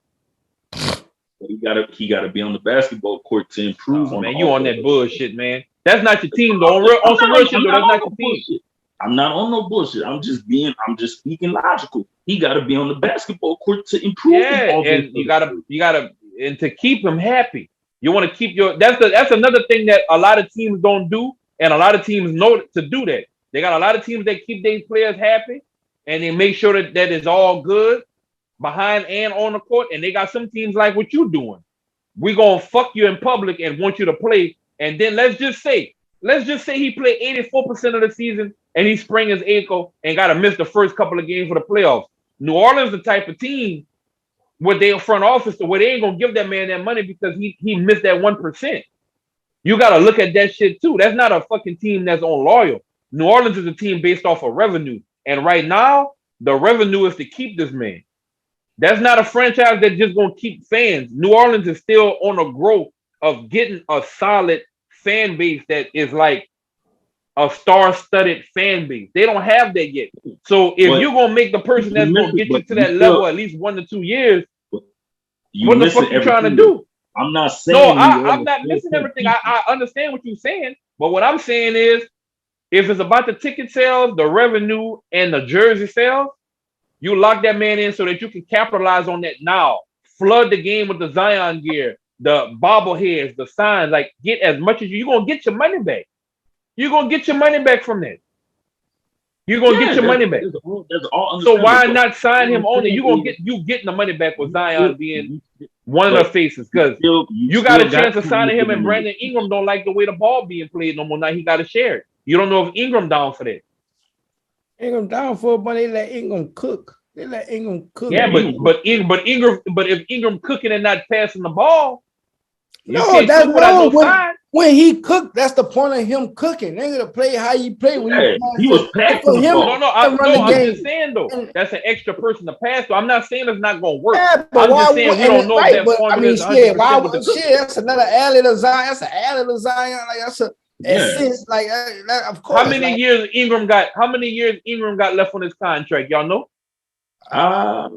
He gotta be on the basketball court to improve. Man, you on that bullshit, man. That's not your team, though. On some real shit, though, that's not your team. I'm not on no bullshit. I'm just speaking logical. He got to be on the basketball court to improve. Yeah, and you gotta, and to keep him happy. You want to keep your. That's another thing that a lot of teams don't do, and a lot of teams know to do that. They got a lot of teams that keep their players happy, and they make sure that is all good behind and on the court. And they got some teams like what you doing. We gonna fuck you in public and want you to play. And then let's just say he played 84% of the season and he sprained his ankle and got to miss the first couple of games for the playoffs. New Orleans, the type of team with their front office, where they ain't gonna give that man that money because he missed that 1%. You got to look at that shit too. That's not a fucking team that's on loyal. New Orleans is a team based off of revenue, and right now the revenue is to keep this man. That's not a franchise that's just gonna keep fans. New Orleans is still on a growth of getting a solid fan base that is like a star-studded fan base. They don't have that yet. So if you're gonna make the person that's gonna get you to that level at least 1 to 2 years, what the fuck you trying to do? I'm not saying I'm not missing everything. I understand what you're saying, but what I'm saying is, if it's about the ticket sales, the revenue, and the jersey sales, you lock that man in so that you can capitalize on that now. Flood the game with the Zion gear, the bobbleheads, the signs. Like, get as much as you're gonna get your money back. You're gonna get your money back from that. You're gonna get your money back. So why not sign him on it? You getting the money back with Zion being one of the faces, because you got a chance of signing him, and Brandon Ingram don't like the way the ball being played no more. Now he got to share it. You don't know if Ingram down for that. Ingram down for it, but they let Ingram cook. Yeah, but if Ingram cooking and not passing the ball, no, that's wrong. When he cooked, that's the point of him cooking. They gonna play how you play when he was passing the ball. I'm just saying though, that's an extra person to pass. So I'm not saying it's not gonna work. Yeah, but I'm just saying we don't know if that formula is 100%. That's another alley to Zion. That's an alley to Zion. Like Since of course. How many years Ingram got? How many years Ingram got left on his contract? Y'all know? I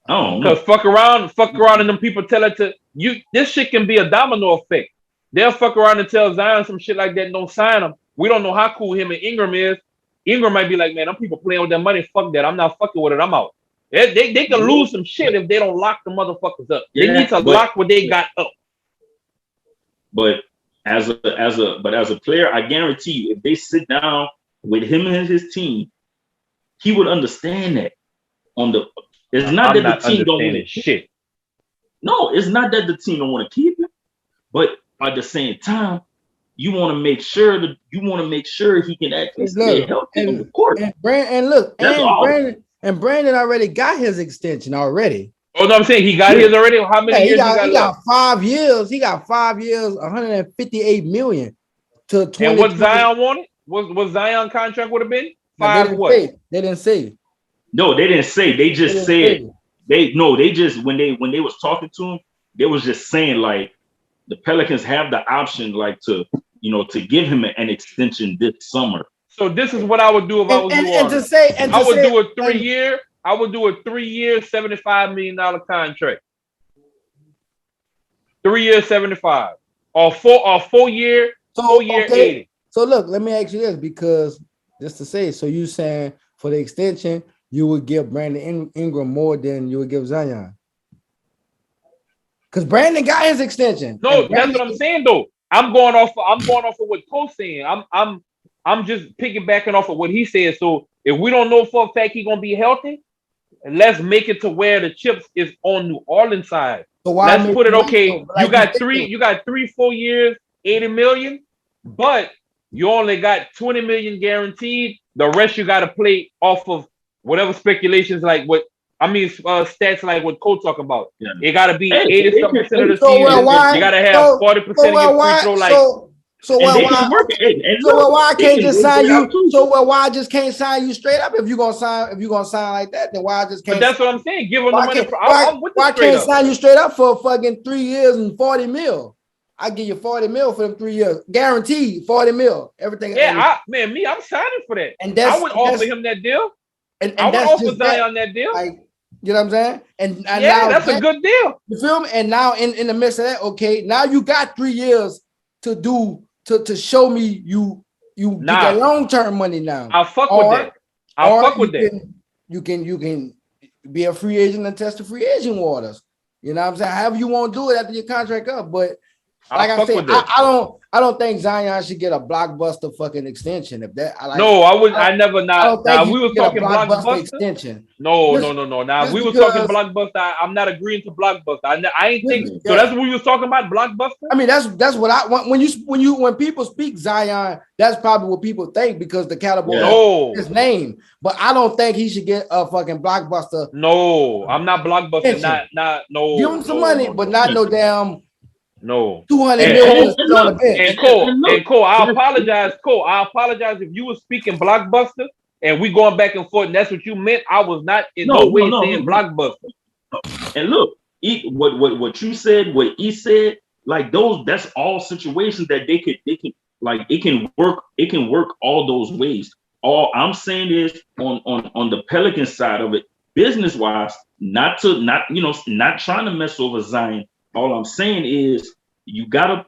don't know. Because fuck around, and them people tell it to you. This shit can be a domino effect. They'll fuck around and tell Zion some shit like that. Don't sign him. We don't know how cool him and Ingram is. Ingram might be like, man, them people playing with their money. Fuck that. I'm not fucking with it. I'm out. They can lose some shit if they don't lock the motherfuckers up. They need to lock what they got up. But as a player, I guarantee you, if they sit down with him and his team, he would understand that. It's not that the team don't want to shit. No, it's not that the team don't want to keep him, but at the same time, you want to make sure he can actually stay healthy on the court. And Brandon already got his extension already. Oh no, I'm saying he got his already. How many years he got 5 years. He got 5 years, 158 million to 20. And what Zion wanted? What Zion contract would have been? They didn't say. No, they didn't say. They just said they just when they was talking to him, they was just saying like the Pelicans have the option like to give him an extension this summer. So this is what I would do if I was you. I would do a 3 year. I would do a 3 year, $75 million contract. 3 years, 75, or 4 year, 80. So look, let me ask you this, because just to say, so you saying for the extension, you would give Brandon Ingram more than you would give Zion? Because Brandon got his extension. No, that's what I'm saying though. I'm going off of what Cole's saying. I'm just piggybacking off of what he said. So if we don't know for a fact he's gonna be healthy, let's make it to where the chips is on New Orleans side. So let's put it okay. You got 3-4 years, 80 million, but you only got 20 million guaranteed. The rest you got to play off of whatever speculations stats like what Cole talking about. Yeah. It got to be 80% of the season. You got to have 40% of your free throw. So why I can't just sign you? So why I just can't sign you straight up? If you're gonna sign like that, then why I just can't? But that's what I'm saying. Give them the money. Why can't sign you straight up for fucking 3 years and 40 mil? I give you 40 mil for them 3 years, guaranteed 40 mil. Everything. Yeah, I'm signing for that. And I would offer him that deal. And I would offer Zion that deal. Like, you know what I'm saying? And now that's a good deal. You feel me? And now in the midst of that, okay, now you got 3 years to do. To show me you get long-term money now. I'll fuck with that. I'll fuck with that. You can be a free agent and test the free agent waters. You know what I'm saying? However you want to do it after your contract up. But like I said, I don't think Zion should get a blockbuster fucking extension. If that, I never. Now we were talking blockbuster extension. No. Now we were talking blockbuster. I'm not agreeing to blockbuster. I ain't think so. That's what we was talking about, blockbuster. I mean, that's what I want. When people speak Zion, that's probably what people think because the caliber of his name. But I don't think he should get a fucking blockbuster. No, I'm not blockbuster. No. Give him some money, but not no damn. No. 200 million on the bench. And Cole, I apologize. I apologize if you were speaking blockbuster and we going back and forth and that's what you meant. I was not in no way saying blockbuster. And look, what you said, what he said, like that's all situations that they can like it can work all those ways. All I'm saying is on the Pelican side of it, business wise, not trying to mess over Zion. All I'm saying is you gotta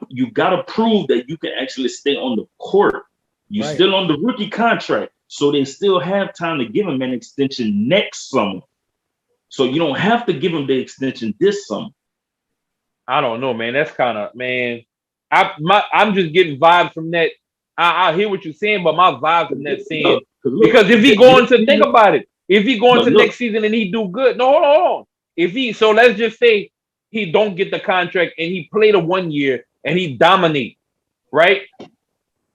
prove that you can actually stay on the court. You're still on the rookie contract, so they still have time to give him an extension next summer. So you don't have to give him the extension this summer. I don't know, man. That's kind of I'm just getting vibes from that. I hear what you're saying, but my vibes from that saying because if he going to think about it, if he going to next season and he do good, hold on. So let's just say he don't get the contract and he played a 1 year and he dominate, right?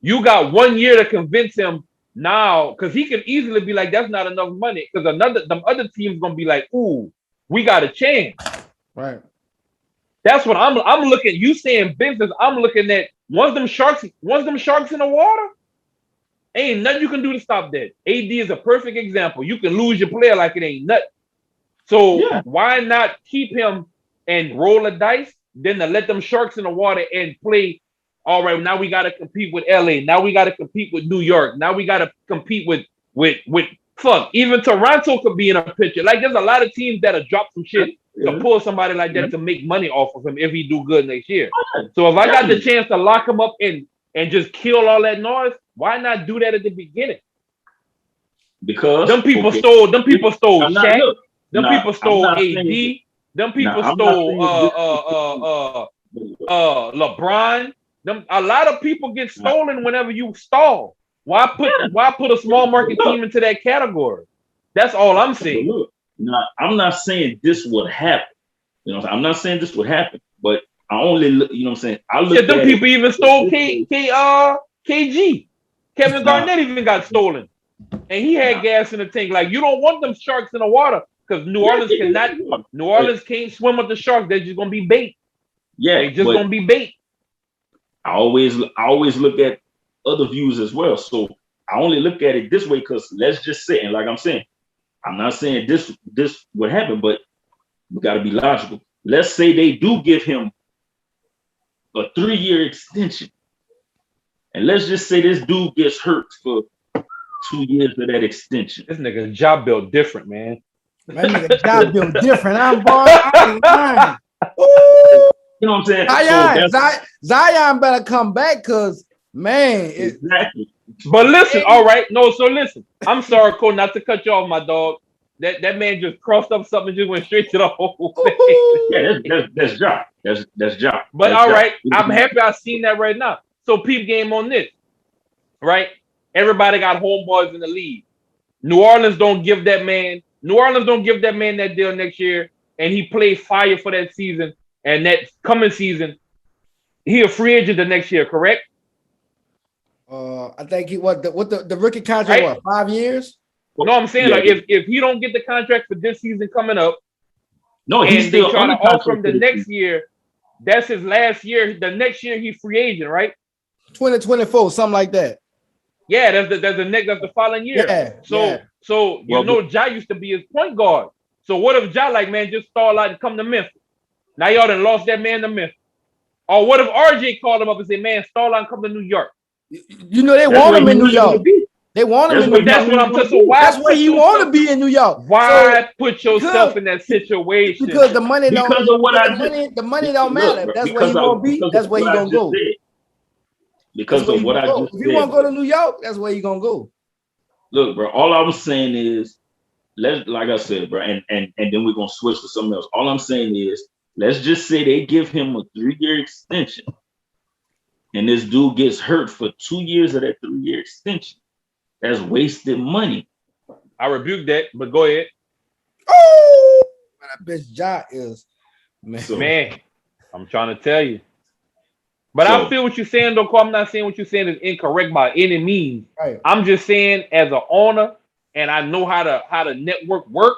You got 1 year to convince him now because he can easily be like, that's not enough money because them other teams gonna be like, ooh, we got a chance. Right. That's what I'm looking. You saying business, I'm looking at once them sharks in the water, ain't nothing you can do to stop that. AD is a perfect example. You can lose your player like it ain't nothing. So why not keep him and roll a dice, then to let them sharks in the water and play All right, now we got to compete with LA. Now we got to compete with New York. Now we got to compete with fuck. Even Toronto could be in a picture. Like there's a lot of teams that'll drop some shit to pull somebody like that to make money off of him if he do good next year. So if I got the chance to lock him up and just kill all that noise, why not do that at the beginning? Because them people stole Shaq. Them people stole AD. Them people stole LeBron. A lot of people get stolen whenever you stall. Why put a small market team into that category? That's all I'm saying. Look, I'm not saying this would happen. You know, I'm not saying this would happen, but I only look. You know what I'm saying? I look. Them people even stole KG. Kevin Garnett even got stolen, and he had gas in the tank. Like you don't want them sharks in the water because New Orleans cannot. New Orleans can't swim with the sharks. They're just gonna be bait. Yeah, they just gonna be bait. I always look at other views as well. So I only look at it this way because let's just say, and like I'm saying, I'm not saying this would happen, but we got to be logical. Let's say they do give him a 3-year extension, and let's just say this dude gets hurt for 2 years of that extension. This nigga's job built different, man. That nigga job built different. I'm lying. You know what I'm saying? Zion better come back because, man. Exactly. But listen, all right. No, so listen. I'm sorry, Cole, not to cut you off, my dog. That man just crossed up something and just went straight to the whole thing. Yeah, that's Ja. That's Ja. But that's all Ja. right, I'm happy I seen that right now. So peep game on this, right? Everybody got homeboys in the league. New Orleans don't give that man that deal next year, and he played fire for that season. And that coming season, he a free agent the next year, correct? I think the rookie contract, right? what, 5 years? No, I'm saying like if he don't get the contract for this season coming up, no, he's still trying to offer him the next season. year. That's his last year. The next year he's free agent, right? 2024, something like that. Yeah, that's the following year. Yeah, so Ja used to be his point guard. So what if Ja like, man, just stall out and come to Memphis? Now y'all done lost that man to Memphis. Or what if RJ called him up and said, man, stall out and come to New York? You know they want him in New York. They want him in New York. That's what I'm saying. So that's where you want to be in New York. Why put yourself in that situation? Because the money don't. Because of what the money don't matter. That's where he want to be. That's where he gonna go. Because of what I just said. If you want to go to New York, that's where you gonna go. Look, bro. All I was saying is, like I said, bro, and then we're gonna switch to something else. All I'm saying is, let's just say they give him a 3-year extension, and this dude gets hurt for 2 years of that 3-year extension. That's wasted money. I rebuke that, but go ahead. Oh, that bitch Ja is, man. I'm trying to tell you. But I feel what you're saying, though. I'm not saying what you're saying is incorrect by any means. Right. I'm just saying, as an owner, and I know how to network work,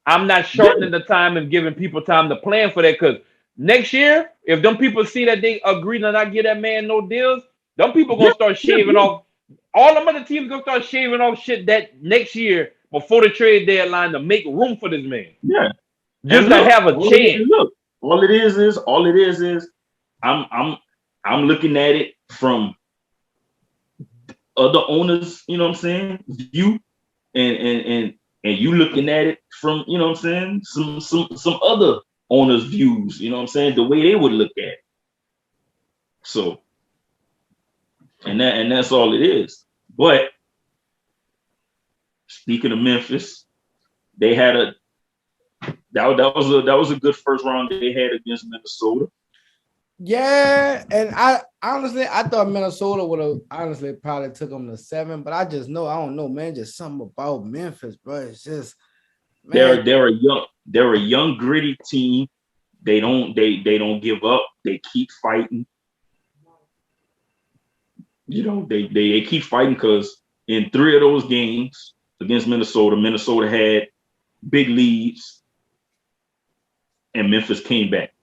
I'm not shortening the time and giving people time to plan for that. Because next year, if them people see that they agree to not give that man no deals, them people gonna start shaving off. All them other teams gonna start shaving off shit that next year before the trade deadline to make room for this man. Yeah, just to have a chance. Look, all it is I'm looking at it from other owners, you know what I'm saying, view, and you looking at it from, you know what I'm saying, some other owners' views, you know what I'm saying, the way they would look at it. So, and that's all it is. But speaking of Memphis, they had that was a good first round they had against Minnesota. Yeah, and I thought Minnesota would have honestly probably took them to 7, but I don't know, man. Just something about Memphis, bro. It's just, man. They're a young gritty team. They don't give up. They keep fighting. You know, they keep fighting because in 3 of those games against Minnesota had big leads, and Memphis came back.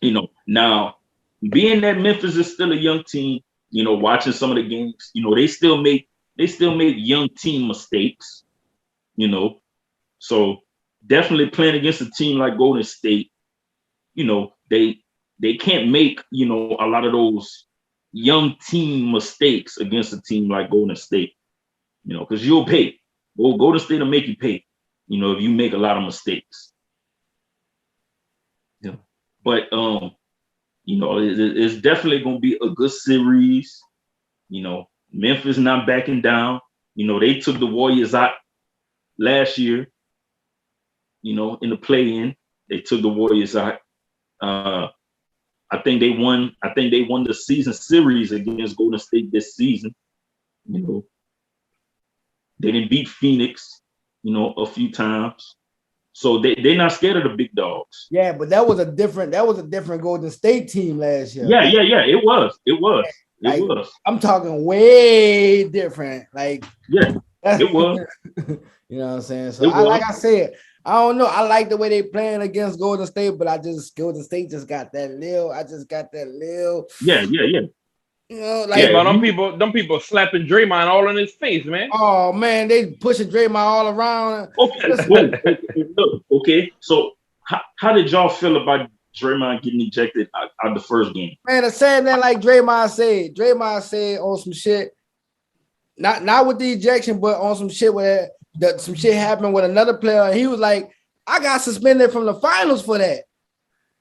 You know, now being that Memphis is still a young team, you know, watching some of the games, you know, they still make young team mistakes, you know. So definitely playing against a team like Golden State, you know, they they can't make, you know, a lot of those young team mistakes against a team like Golden State, you know, because you'll pay. Golden State will make you pay, you know, if you make a lot of mistakes. Yeah. But you know, it's definitely gonna be a good series. You know, Memphis not backing down. You know, they took the Warriors out last year, you know, in the play-in. They took the Warriors out. I think they won the season series against Golden State this season. You know, they didn't beat Phoenix, you know, a few times. So they're not scared of the big dogs. Yeah, but that was a different Golden State team last year. Yeah. It was. I'm talking way different. Like, yeah, it was. You know what I'm saying? So like I said, I don't know. I like the way they playing against Golden State, but Golden State just got that little. Yeah. You know, like them people slapping Draymond all in his face, man. Oh man, they pushing Draymond all around. Okay. So how did y'all feel about Draymond getting ejected out the first game? Man, the same thing like Draymond said on some shit. Not with the ejection, but on some shit where some shit happened with another player. And he was like, I got suspended from the finals for that.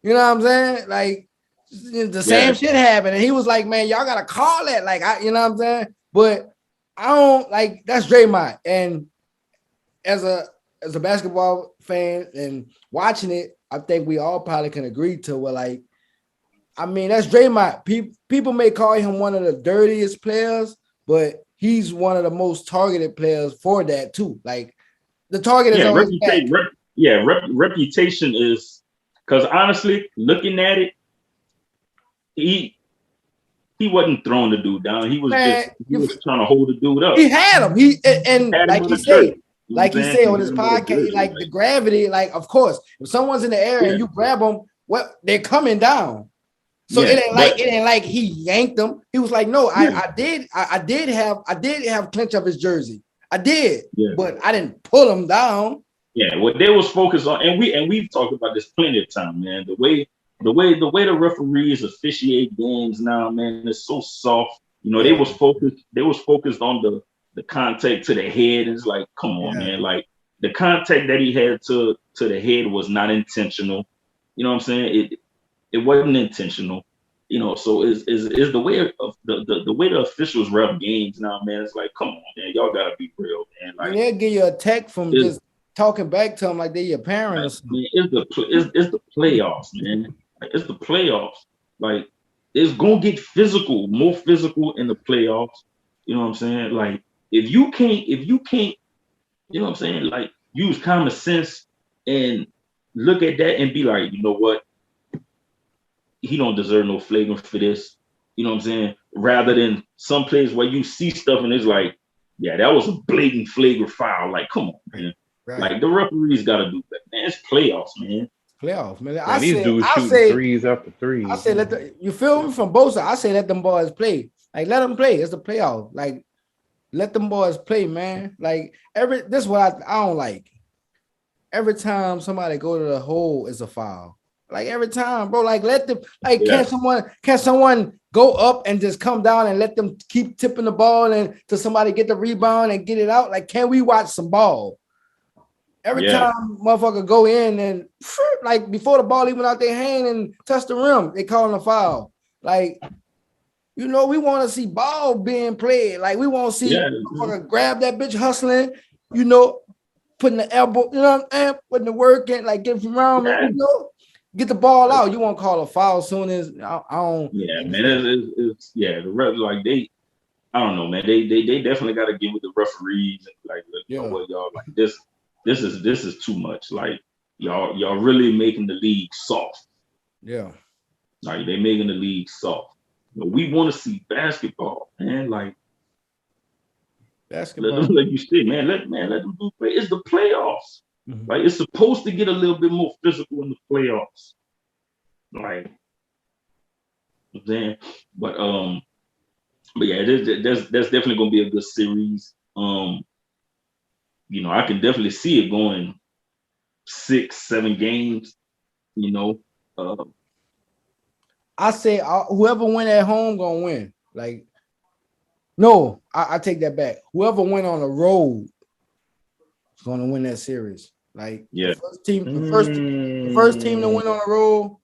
You know what I'm saying? Like the same shit happened. And he was like, man, y'all gotta call that. Like, you know what I'm saying? But I don't like that's Draymond. And as a basketball fan and watching it, I think we all probably can agree to where, like, I mean, that's Draymond. People may call him one of the dirtiest players, but he's one of the most targeted players for that too. Like the target is on his back. Reputation is because honestly, looking at it, he wasn't throwing the dude down. He was just trying to hold the dude up. He had him. Like he said on his podcast, like the gravity, like of course, if someone's in the air and you grab them, they're coming down. So it ain't like he yanked them. He was like, no, I did have clinch of his jersey. I did, but I didn't pull him down. Yeah, what they was focused on, and we've talked about this plenty of time, man. The way the referees officiate games now, man, it's so soft. You know, they was focused on the contact to the head. It's like, come on, man. Like the contact that he had to the head was not intentional. You know what I'm saying? It wasn't intentional. You know, so is the way of the way the officials ref games now, man. It's like, come on, man, y'all gotta be real, man. Like they'll give you a tech from just talking back to them like they're your parents. Man, it's the playoffs, man. Like, it's the playoffs. Like it's gonna get physical, more physical in the playoffs. You know what I'm saying? Like if you can't, you know what I'm saying? Like use common sense and look at that and be like, you know what? He don't deserve no flagrant for this. You know what I'm saying? Rather than some plays where you see stuff and it's like, yeah, that was a blatant flagrant foul. Like, come on, man. Right. Like the referees got to do that, man. It's playoffs, man. Playoffs, man. These dudes shooting threes after threes. I say you feel me from both sides. I say let them boys play. Like let them play. It's the playoff. Like let them boys play, man. Like this is what I don't like. Every time somebody go to the hole is a foul. Like every time, bro. Like let them. Like can someone go up and just come down and let them keep tipping the ball and till somebody get the rebound and get it out? Like can we watch some ball? Every time motherfucker go in and like before the ball even out their hand and touch the rim, they calling a foul. Like, you know, we want to see ball being played. Like we want to see motherfucker grab that bitch hustling, you know, putting the elbow, you know what I'm saying, putting the work in, like get from around, you know, get the ball out. You won't call a foul as soon as I don't. Yeah, man, it's the refs like I don't know, man. They definitely got to get with the referees and like, you know what, y'all like this. This is too much. Like y'all really making the league soft. Yeah. Like they making the league soft. You know, we want to see basketball, man. Like basketball. Like you said, man. Let them do play. It's the playoffs. Mm-hmm. Like it's supposed to get a little bit more physical in the playoffs. Like, then, but yeah, there's definitely gonna be a good series. You know, I can definitely see it going 6-7 games, you know. I say whoever win at home gonna win. Like, no, I take that back. Whoever win on the road is gonna win that series. Like Yeah. the first team to win on the road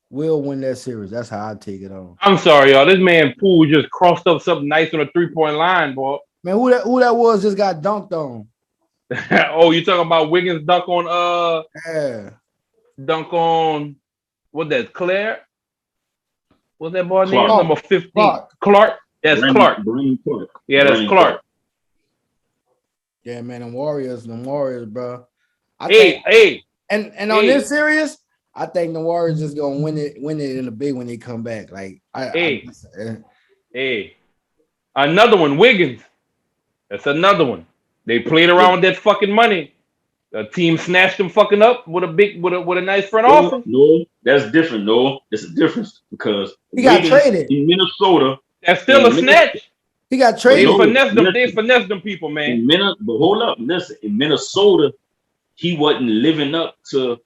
will win that series. That's how I take it on. I'm sorry, y'all. This man Poole just crossed up something nice on a 3-point line, boy. Man, who that was just got dunked on. Oh, you talking about Wiggins dunk on what that Claire? What's that boy name? Number 15. Clark. That's Clark. Clark. Yeah, that's Clark. Yeah, man, them Warriors, bro. Hey. And on this series, I think the Warriors just gonna win it in the big when they come back. Like, Another one, Wiggins. That's another one. They played around with that fucking money. The team snatched them fucking up with a nice front office. No, that's different. No, it's a difference because he got traded in Minnesota. That's still a snatch. He got traded. They finessed them people, man. But hold up, listen. In Minnesota, he wasn't living up to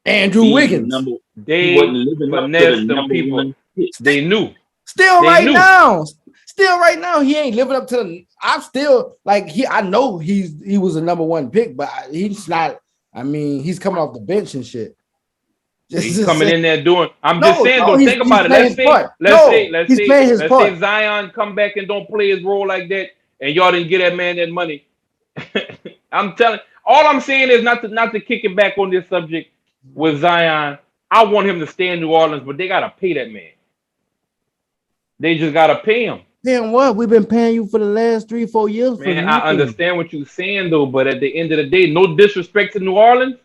Andrew Wiggins. They finessed them people. They knew. Still right now, he ain't living up to the. I'm still like I know he was a number one pick, but he's not. I mean, he's coming off the bench and shit. He's coming in there doing. I'm just saying. Don't think about it. Let's say Zion come back and don't play his role like that, and y'all didn't get that man that money. I'm telling. All I'm saying is not to kick it back on this subject with Zion. I want him to stay in New Orleans, but they gotta pay that man. They just gotta pay him. Damn, what? We've been paying you for the last 3-4 years. Man, I understand what you're saying though, but at the end of the day, no disrespect to New Orleans,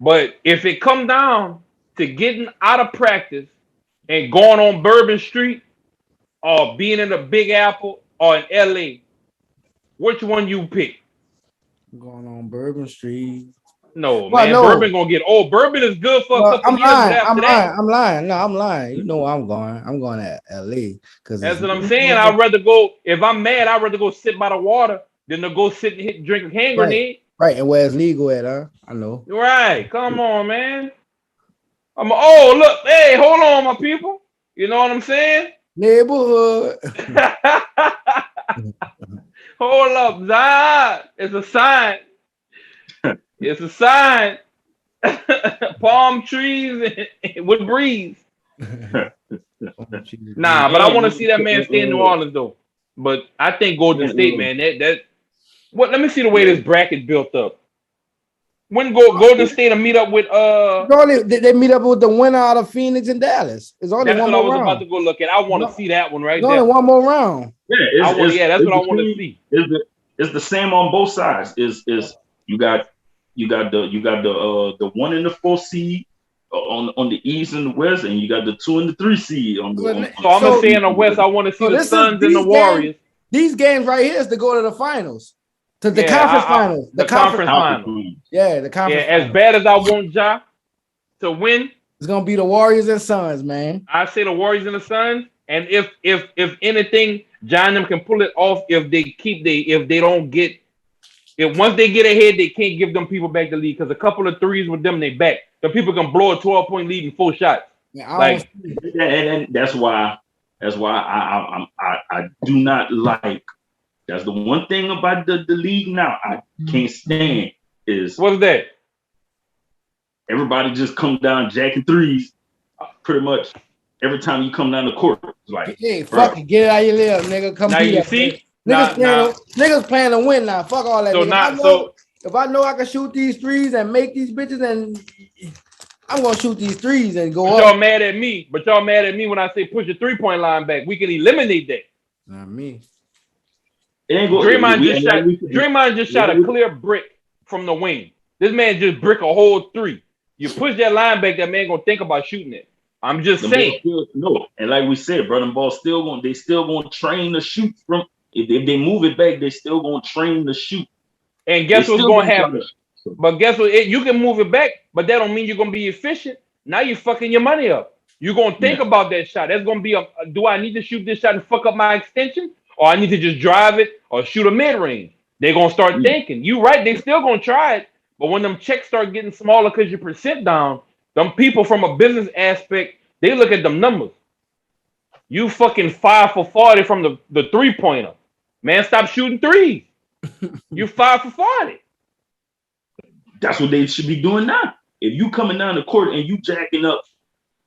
but if it come down to getting out of practice and going on Bourbon Street or being in the Big Apple or in LA, which one you pick? Going on Bourbon Street. No, man, Bourbon gonna get old. Bourbon is good for a couple years after that. I'm lying. No, I'm lying. You know I'm going. I'm going to LA because that's what I'm saying. I'd rather go. If I'm mad, I'd rather go sit by the water than to go sit and drink a hand grenade. Right, and where it's legal at, huh? I know. Right. Come on, man. Look, hey, hold on, my people. You know what I'm saying? Neighborhood. Hold up, Zion. It's a sign. It's a sign. Palm trees with breeze. Nah, but I want to see that man stay in New Orleans though. But I think Golden State, man, let me see the way this bracket built up. When Golden State to meet up with they meet up with the winner out of Phoenix and Dallas. It's only that's one what more I was round. about to go look at. I want to see that one right there. Only one more round. Yeah, that's what I want to see. It's the same on both sides. Is you got the 1 and the 4 seed on the East and the West, and you got the 2 and the 3 seed on the. So I'm gonna say in the West, I want to see the Suns and the Warriors. These games right here is to go to the finals, to the conference finals. The conference finals. Yeah, the conference. Yeah, as bad as I want Ja to win, it's gonna be the Warriors and Suns, man. I say the Warriors and the Suns, and if anything, Ja and them can pull it off if they don't get. If once they get ahead, they can't give them people back the lead because a couple of threes with them, they back. The people can blow a 12-point lead in 4 shots. Yeah, and that's why I do not like. That's the one thing about the league now I can't stand is what's that? Everybody just come down jacking threes, pretty much every time you come down the court. It's like, hey, fuck it, get it out of your live, nigga. Come now you see. Niggas playing to win now. Fuck all that. So if I know I can shoot these threes and make these bitches, and I'm gonna shoot these threes and go up. Y'all mad at me, but y'all mad at me when I say push your 3-point line back. We can eliminate that. Not me. Draymond just shot a clear brick from the wing. This man just brick a whole 3. You push that line back, that man gonna think about shooting it. I'm just saying. And like we said, bro, them balls still gonna train to shoot from. If they move it back, they still gonna train to shoot. And guess what's gonna happen? But guess what? You can move it back, but that don't mean you're gonna be efficient. Now you're fucking your money up. You're gonna think about that shot. That's gonna be do I need to shoot this shot and fuck up my extension? Or I need to just drive it or shoot a mid-range? They're gonna start thinking. You right, they still gonna try it. But when them checks start getting smaller because your percent down, them people from a business aspect, They look at them numbers. You fucking 5 for 40 from the 3-pointer. Man, stop shooting threes. You 5 for 40. That's what they should be doing now. If you coming down the court and you jacking up,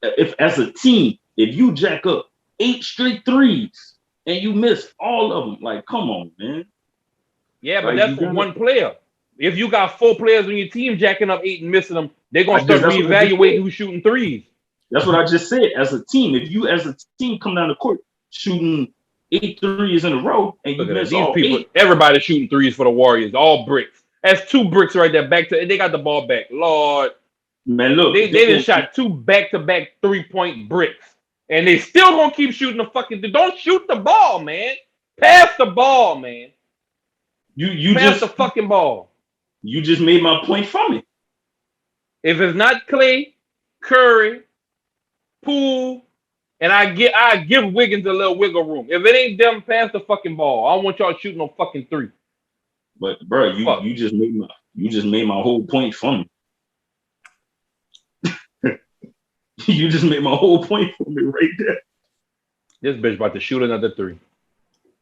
if as a team, if you jack up 8 straight threes and you miss all of them, like, come on, man. Yeah, but that's for one player. If you got 4 players on your team jacking up 8 and missing them, they're gonna start reevaluating who's shooting threes. That's what I just said. As a team, if you as a team come down the court shooting 8 threes in a row and you miss all people, 8. Everybody shooting threes for the Warriors, all bricks. That's 2 bricks right there. Back to they got the ball back. Lord, man, look, they just shot 2 back-to-back 3-point bricks, and they still gonna keep shooting the fucking. Don't shoot the ball, man. Pass the ball, man. You pass just the fucking ball. You just made my point from it. If it's not Clay, Curry, Poole, and I give Wiggins a little wiggle room. If it ain't them, pass the fucking ball. I don't want y'all shooting no fucking 3. But bro, you just made my whole point from it. You just made my whole point from it right there. This bitch about to shoot another 3.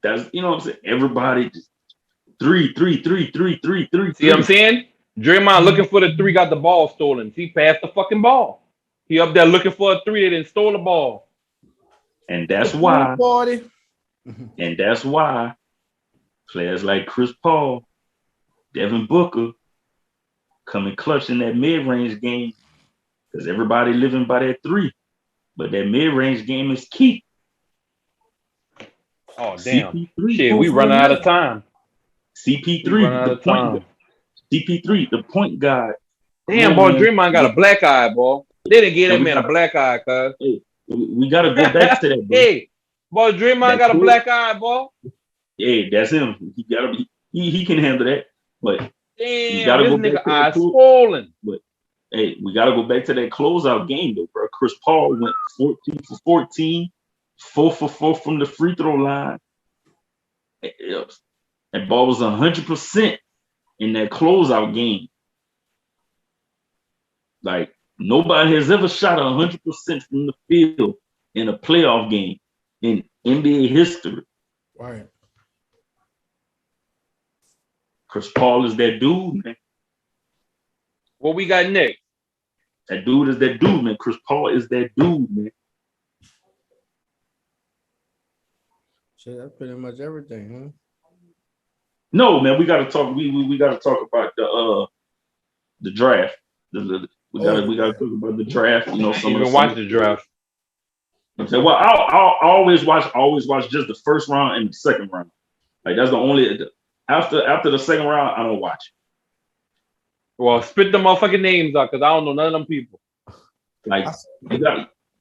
That's what I'm saying. Everybody just 3. See what I'm saying? Draymond looking for the 3, got the ball stolen. He passed the fucking ball. He up there looking for a 3, they didn't stole the ball. And that's why. And that's why players like Chris Paul, Devin Booker, coming clutch in that mid-range game because everybody living by that 3. But that mid-range game is key. Oh, damn. CP3, shit, we running out of time. CP3, CP3, the point guard. Damn, boy, Draymond got a black eye, boy. They didn't give that man a black eye, cuz. Hey, we got to go back to that, bro. Hey, boy, Draymond got a black eye, boy. Hey, that's him. He can handle that. But damn, this nigga eye swollen. But hey, we got to go back to that closeout game, though, bro. Chris Paul went 14 for 14, 4 for 4 from the free throw line. That ball was 100% in that closeout game. Like, nobody has ever shot 100% from the field in a playoff game in NBA history. Right. Chris Paul is that dude, man. What we got next? That dude is that dude, man. Chris Paul is that dude, man. Shit, that's pretty much everything, huh? No, man, we gotta talk. We gotta talk about the draft. We gotta talk about the draft. You know, some of the watch the draft. Okay, well, I'll always watch just the first round and the second round. Like that's the only after the second round, I don't watch. Well, spit the motherfucking names out because I don't know none of them people. Like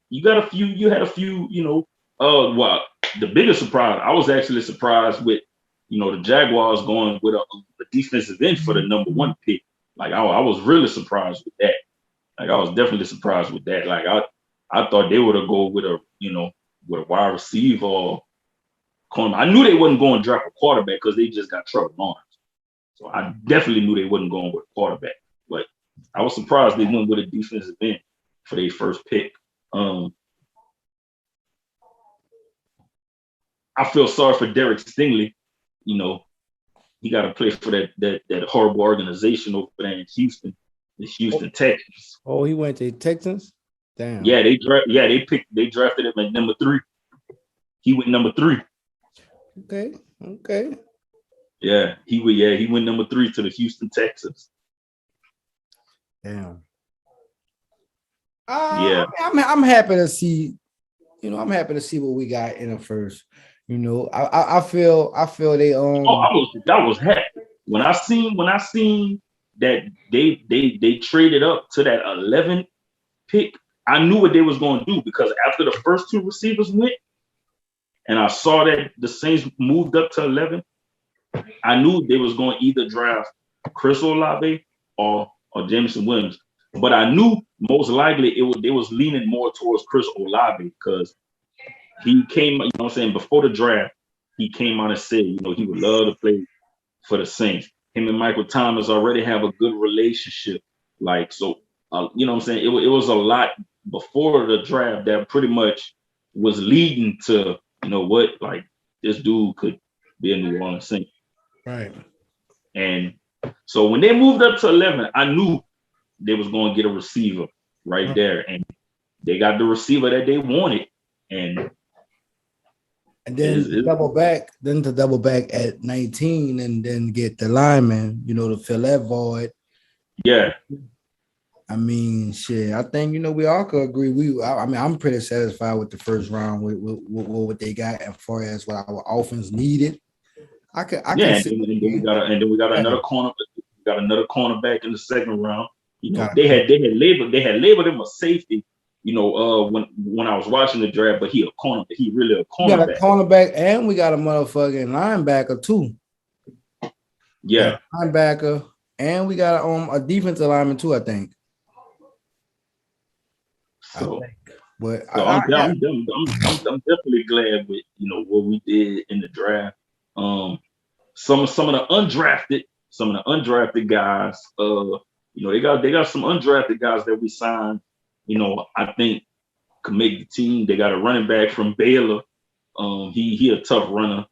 you had a few, you know. Well, the biggest surprise, I was actually surprised with, you know, the Jaguars going with a defensive end for the number 1 pick. Like I was really surprised with that. Like I was definitely surprised with that. Like I thought they would have go with a wide receiver or corner. I knew they wasn't going to draft a quarterback because they just got Trevor Lawrence. So I definitely knew they wasn't going with a quarterback. But I was surprised they went with a defensive end for their first pick. I feel sorry for Derek Stingley. You know, he got to play for that horrible organization over there in Houston, the Houston Texans. Oh, he went to Texans? Damn. Yeah, they drafted him at number 3. He went number 3. Okay. Yeah, he went number 3 to the Houston Texans. Damn. Yeah. I'm happy to see, I'm happy to see what we got in the first. I feel they own. I was happy when I seen that they traded up to that 11 pick. I knew what they was going to do because after the first 2 receivers went, and I saw that the Saints moved up to 11, I knew they was going to either draft Chris Olave or Jameson Williams. But I knew most likely they was leaning more towards Chris Olave because he came, before the draft, he came out and said, he would love to play for the Saints. Him and Michael Thomas already have a good relationship. Like, so, it was a lot before the draft that pretty much was leading to, you know what, like this dude could be a New Orleans Saint. Right. And so when they moved up to 11, I knew they was going to get a receiver right there, and they got the receiver that they wanted. And then to double back at 19 and then get the lineman, you know, to fill that void. Yeah. I mean, shit, I think, you know, we all could agree. I mean, I'm pretty satisfied with the first round with what they got as far as what our offense needed. And then we got another corner. We got another cornerback in the second round. You know, they had labeled him a safety. You know, when I was watching the draft, but he really a cornerback. We got a cornerback and we got a motherfucking linebacker too. Yeah, linebacker, and we got a defensive lineman too, I think. So, I'm definitely glad with, you know, what we did in the draft. Some of the undrafted guys, you know, they got some undrafted guys that we signed, you know, I think could make the team. They got a running back from Baylor. He a tough runner.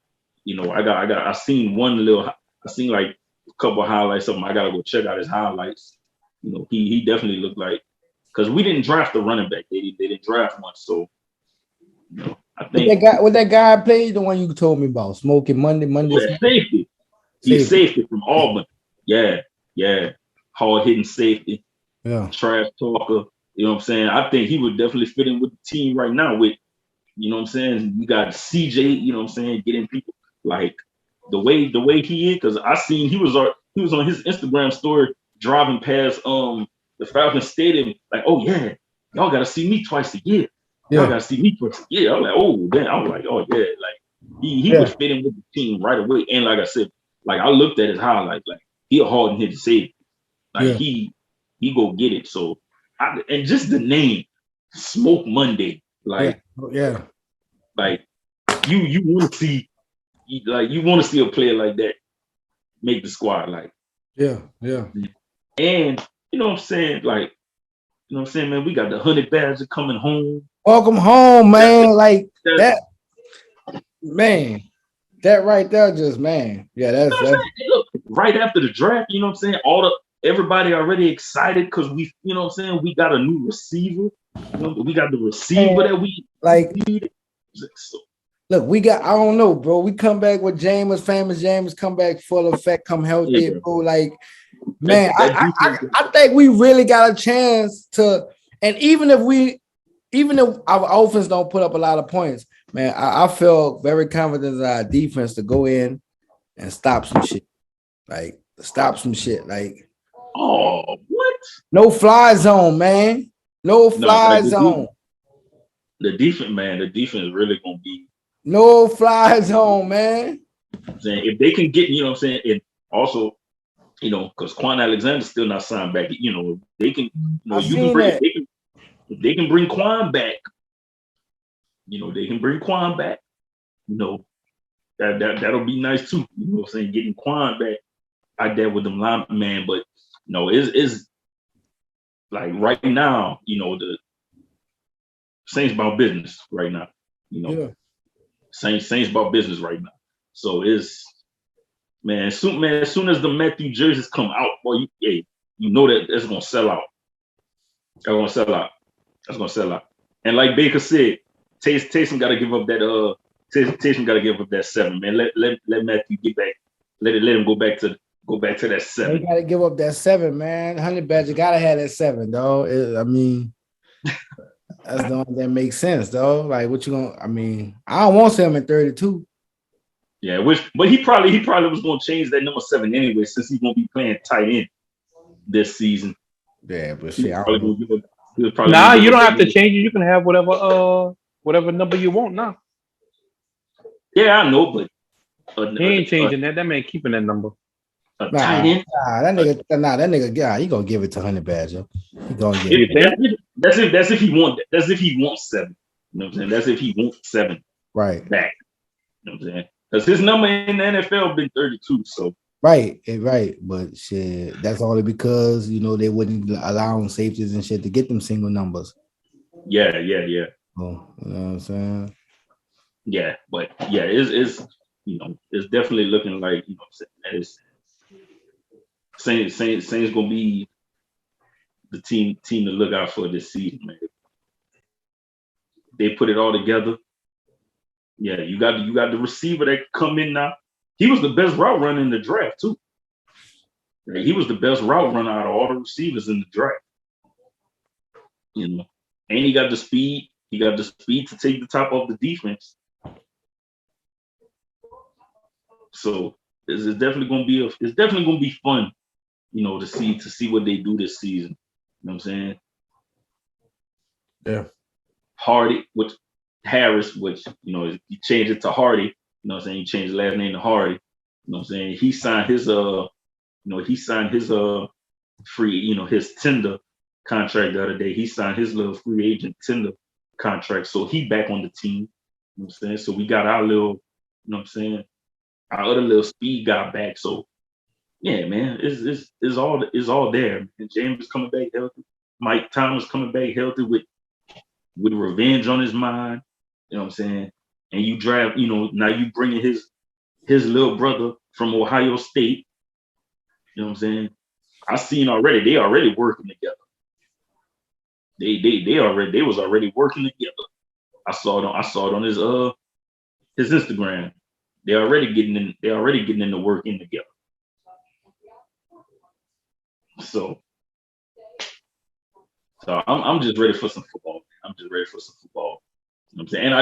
You know, I seen like a couple of highlights of him. I gotta go check out his highlights. You know, he definitely looked like, because we didn't draft the running back. They didn't draft one. So, you know, I think that guy played, the one you told me about, Smoking Monday. Yeah, safety. He's safety from Auburn. Yeah. Hard hitting safety. Yeah. Trash talker. You know what I'm saying? I think he would definitely fit in with the team right now with, you know what I'm saying? You got CJ, you know what I'm saying, getting people like the way he is, because I seen he was on his Instagram story driving past the Falcons Stadium, like, oh yeah, y'all gotta see me twice a year. Y'all gotta see me twice a year. I'm like, oh damn, I was like, oh yeah, like he would fit in with the team right away. And like I said, like I looked at his highlight, like he a hard hit safety. Like he go get it. So and just the name, Smoke Monday, like like you want to see, like you want to see a player like that make the squad, like and you know what I'm saying, like, you know what I'm saying, man, we got the Honey Badger coming home. Welcome home, man. That man, that right there, just man, that's look, right after the draft, you know what I'm saying, everybody already excited because we, you know what I'm saying, we got a new receiver. You know, we got the receiver that we need. So, look, we got, I don't know, bro. We come back with famous James come back full effect, come healthy, bro. Like, man, I think we really got a chance to, and even if our offense don't put up a lot of points, man, I feel very confident in our defense to go in and stop some shit. Like, oh, what? No fly zone, man. No fly zone. The defense really gonna be no fly zone, man. Saying if they can get, you know what I'm saying, and also, you know, because Quan Alexander's still not signed back, you know, they can, you know, if they can bring Quan back, you know, you know, that'll be nice too. You know what I'm saying? Getting Quan back out there with them linemen, man. But no, it's like right now, you know, the Saints about business right now. You know, Saints about business right now. So it's as soon as the Matthew jerseys come out, boy, you know that that's gonna sell out. That's gonna sell out. And like Baker said, Taysom got to give up that. Taysom got to give up that 7, man. Let Matthew get back. Let him go back to that 7. They got to give up that 7, man. Honey Badger got to have that 7, dog. I mean, that's the one that makes sense, though. Like, what you gonna? I mean, I don't want him at 32. Yeah, but he probably was gonna change that number 7 anyway, since he's gonna be playing tight end this season. Yeah, but shit, you don't have to change it. You can have whatever number you want now. Yeah, I know, but he ain't changing that. That man keeping that number. Tight end. That nigga, he gonna give it to Honey Badger. He gonna give it. That's if he wants 7. You know what I'm saying? That's if he wants 7 right back. You know what I'm saying? Because his number in the NFL been 32. So right, but shit, that's only because, you know, they wouldn't allow safeties and shit to get them single numbers. Yeah. Oh, you know what I'm saying? Yeah, but yeah, it's it's definitely looking like it's Saints gonna be the team to look out for this season, man. They put it all together. Yeah, you got the receiver that come in now. He was the best route runner in the draft too. Right? He was the best route runner out of all the receivers in the draft. And he got the speed. He got the speed to take the top off the defense. So it's definitely gonna be fun, to see what they do this season. You know what I'm saying? Yeah. Hardy, which Harris, which you change it to Hardy. You know what I'm saying? You change the last name to Hardy. You know what I'm saying? He signed his free, his tender contract the other day. He signed his little free agent tender contract. So he back on the team. You know what I'm saying? So we got our little, our other little speed guy back. So yeah, man, it's all there. And James is coming back healthy. Mike Thomas coming back healthy with revenge on his mind. You know what I'm saying? And you draft, now you bringing his little brother from Ohio State. You know what I'm saying? I seen already. They already working together. They was already working together. I saw it on his Instagram. They already getting into working together. So I'm just ready for some football. I'm just ready for some football. You know what I'm saying? And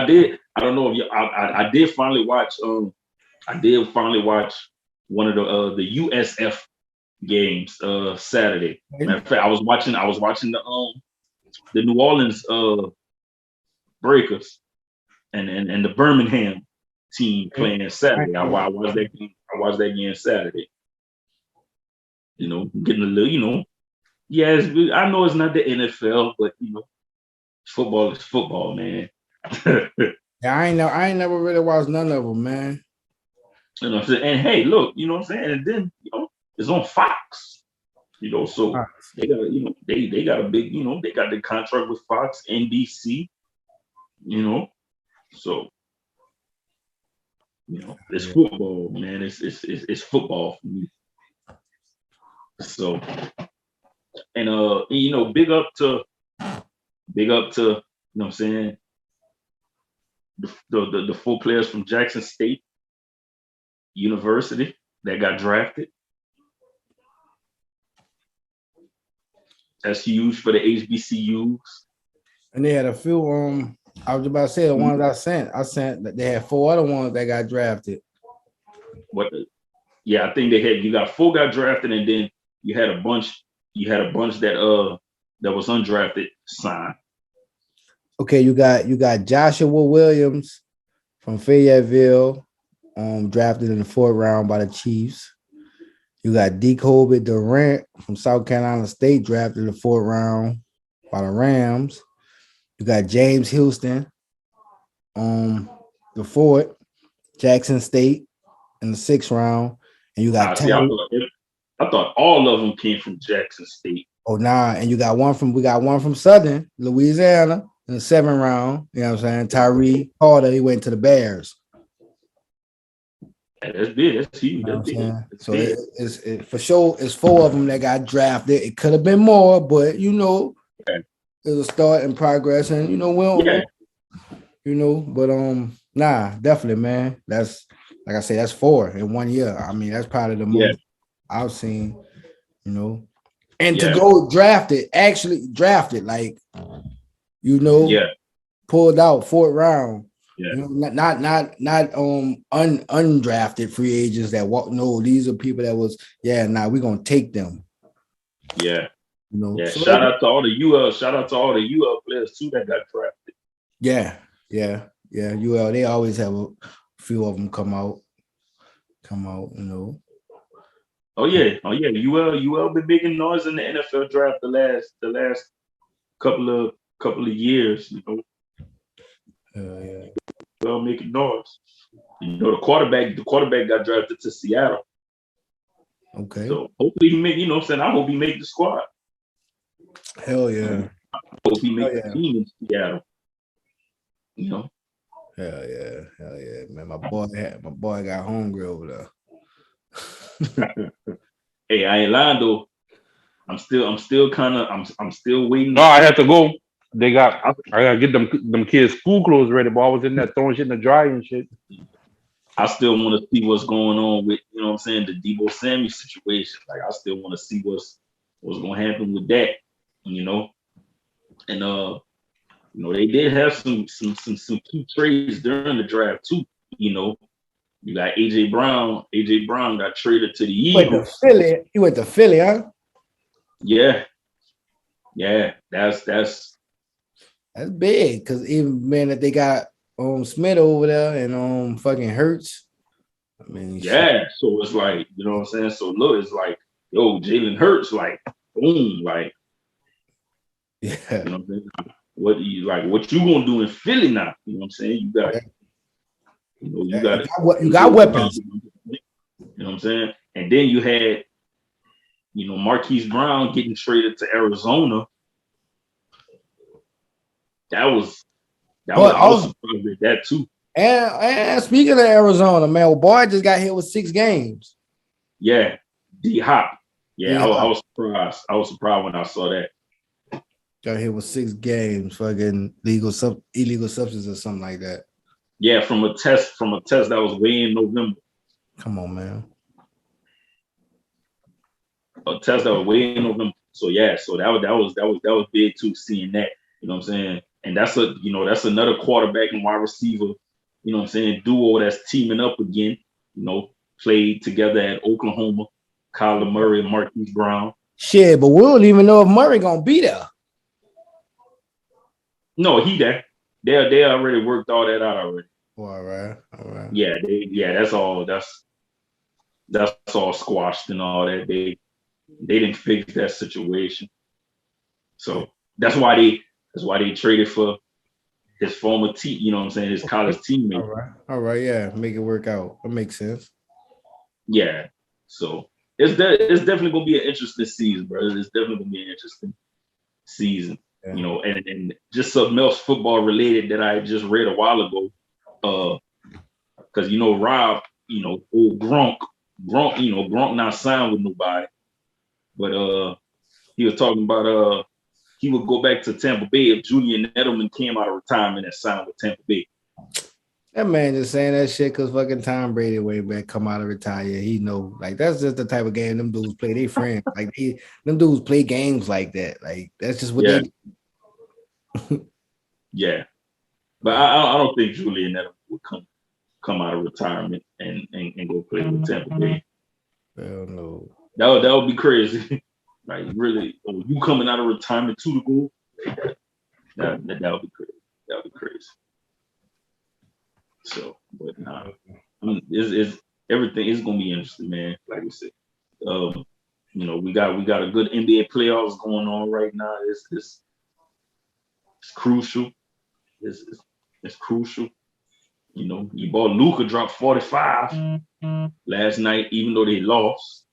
I don't know if you I did finally watch one of the USF games Saturday. Matter of fact, I was watching the New Orleans Breakers and the Birmingham team playing Saturday. I watched that game Saturday. Getting a little, yes, I know it's not the NFL, but football is football, man. Yeah, I ain't never really watched none of them, man. You know what I'm saying? And hey, look, you know what I'm saying? And then, it's on Fox. So they got, they got a big, they got the contract with Fox, NBC, so it's football, man. It's football for me. So and big up to you know what I'm saying, the 4 players from Jackson State University that got drafted. That's huge for the HBCUs. And they had a few. I was about to say the ones I sent that they had 4 other ones that got drafted. Yeah, I think you got 4 got drafted, and then you had a bunch that was undrafted signed. Okay, you got Joshua Williams from Fayetteville, drafted in the 4th round by the Chiefs. You got Decoby Durant from South Carolina State, drafted in the 4th round by the Rams. You got James Houston, the 4th, Jackson State in the 6th round, and you got I thought all of them came from Jackson State. Oh, nah, and we got one from Southern Louisiana in the 7th round. You know what I'm saying? Tyree Carter, he went to the Bears. Yeah, that's big. That's huge. You know that's big. So big. It's for sure. It's 4 of them that got drafted. It could have been more, but it's a start in progress, and but nah, definitely, man. That's like I said, that's 4 in 1 year. I mean, that's probably the most I've seen. And to go actually drafted, like pulled out 4th round. Yeah. Not undrafted free agents that walk. No, these are people that was we're gonna take them. Yeah. So shout out to all the UL players too that got drafted. Yeah. UL, they always have a few of them come out. Oh yeah. UL been making noise in the NFL draft the last couple of years. Well, making noise. The quarterback got drafted to Seattle. Okay. So hopefully he make. I hope he make the squad. Hell yeah. Hope he Hell make the yeah. team in Seattle. You know. Hell yeah, man. My boy got hungry over there. Hey, I ain't lying though. I'm still waiting. No, I had to go. I gotta get them kids' school clothes ready, but I was in there throwing shit in the dryer and shit. I still want to see what's going on with, you know what I'm saying, the Debo Samuel situation. Like, I still want to see what's going to happen with that, you know. And you know, they did have some key trades during the draft too. You know, you got AJ Brown. AJ Brown got traded to the Eagles. He went to Philly, huh? Yeah, that's big because even man that they got Smith over there and fucking Hurts. I mean, yeah. So it's like, you know what I'm saying. So look, it's like, yo, Jalen Hurts, like, boom, like, yeah. You know what I'm saying? What you gonna do in Philly now? You know what I'm saying? You got, you got weapons. You know what I'm saying? And then you had, you know, Marquise Brown getting traded to Arizona. I was surprised at that too. And speaking of Arizona, man, boy just got hit with 6 games. Yeah, D Hop. Yeah, I was surprised. I was surprised when I saw that. Got hit with 6 games, fucking illegal substance or something like that. Yeah, from a test that was way in November. Come on, man. A test that was way in November. So yeah, so that was big too, seeing that. You know what I'm saying? And that's another quarterback and wide receiver, you know what I'm saying, duo that's teaming up again. You know, played together at Oklahoma, Kyler Murray and Marquise Brown. Shit, but we don't even know if Murray gonna be there. No, he there. They already worked all that out already. Oh, all right. Yeah, that's all squashed and all that. They didn't fix that situation. So that's why they traded for his former team, you know what I'm saying, his college teammate. All right, yeah, make it work out. That makes sense. Yeah. So it's definitely gonna be an interesting season, bro. It's definitely gonna be an interesting season. Yeah. You know, and just something else football related that I just read a while ago. Because you know, Rob, you know, old Gronk, you know, Gronk not signed with nobody. But he was talking about he would go back to Tampa Bay if Julian Edelman came out of retirement and signed with Tampa Bay. That man just saying that shit because fucking Tom Brady way back come out of retire. He know, like, that's just the type of game them dudes play. They friends. Like, them dudes play games like that. Like, that's just what they do. Yeah. But I don't think Julian Edelman would come out of retirement and go play with Tampa Bay. Hell no. That would be crazy. Like, really, you coming out of retirement to the goal? That would be crazy. That would be crazy. So, but nah, it's everything is gonna be interesting, man. Like we said, you know, we got a good NBA playoffs going on right now. It's crucial. It's crucial. You know, your boy Luka dropped 45 last night, even though they lost.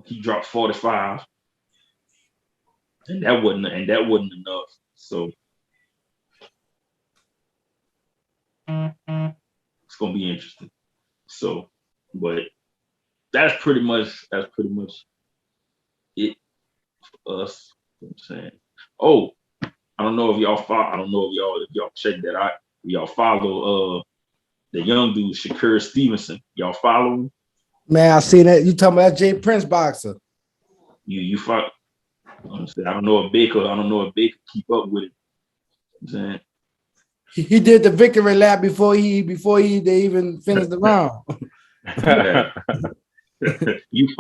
He dropped 45, and that wasn't enough. So it's gonna be interesting. So, but that's pretty much it for us. You know what I'm saying. Oh, I don't know if y'all check that out. Y'all follow the young dude Shakur Stevenson. Y'all follow him? Man, I seen that. You talking about that Jay Prince boxer? You follow? I don't know if Baker keep up with it. You know what I'm saying? He did the victory lap before they even finished the round. You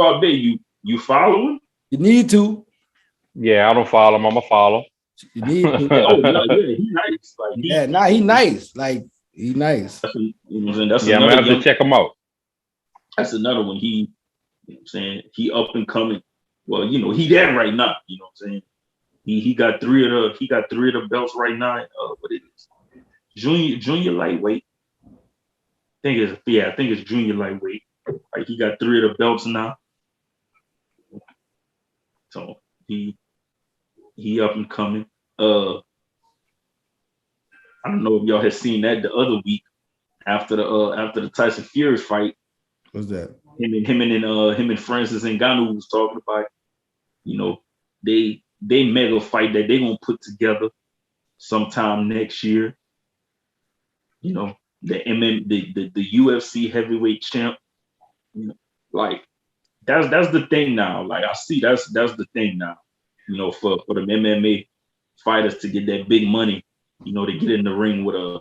follow him? You need to. Yeah, I don't follow him. I'm a follow. You need to. He nice. Like, he nice. Like, he nice. You know what I'm saying? That's I'm gonna have to check him out. That's another one. You know what I'm saying? He up and coming. Well, you know, he there right now. You know what I'm saying? He got three of the belts right now. What it is? Junior lightweight. I think it's junior lightweight. Like, he got 3 of the belts now. So he up and coming. I don't know if y'all had seen that the other week after the Tyson Fury fight. What's that? Him and Francis Ngannou was talking about, you know, they mega fight that they gonna put together sometime next year. You know, the UFC heavyweight champ. You know, like that's the thing now. Like I see that's the thing now. You know, for the MMA fighters to get that big money, you know, to get in the ring with a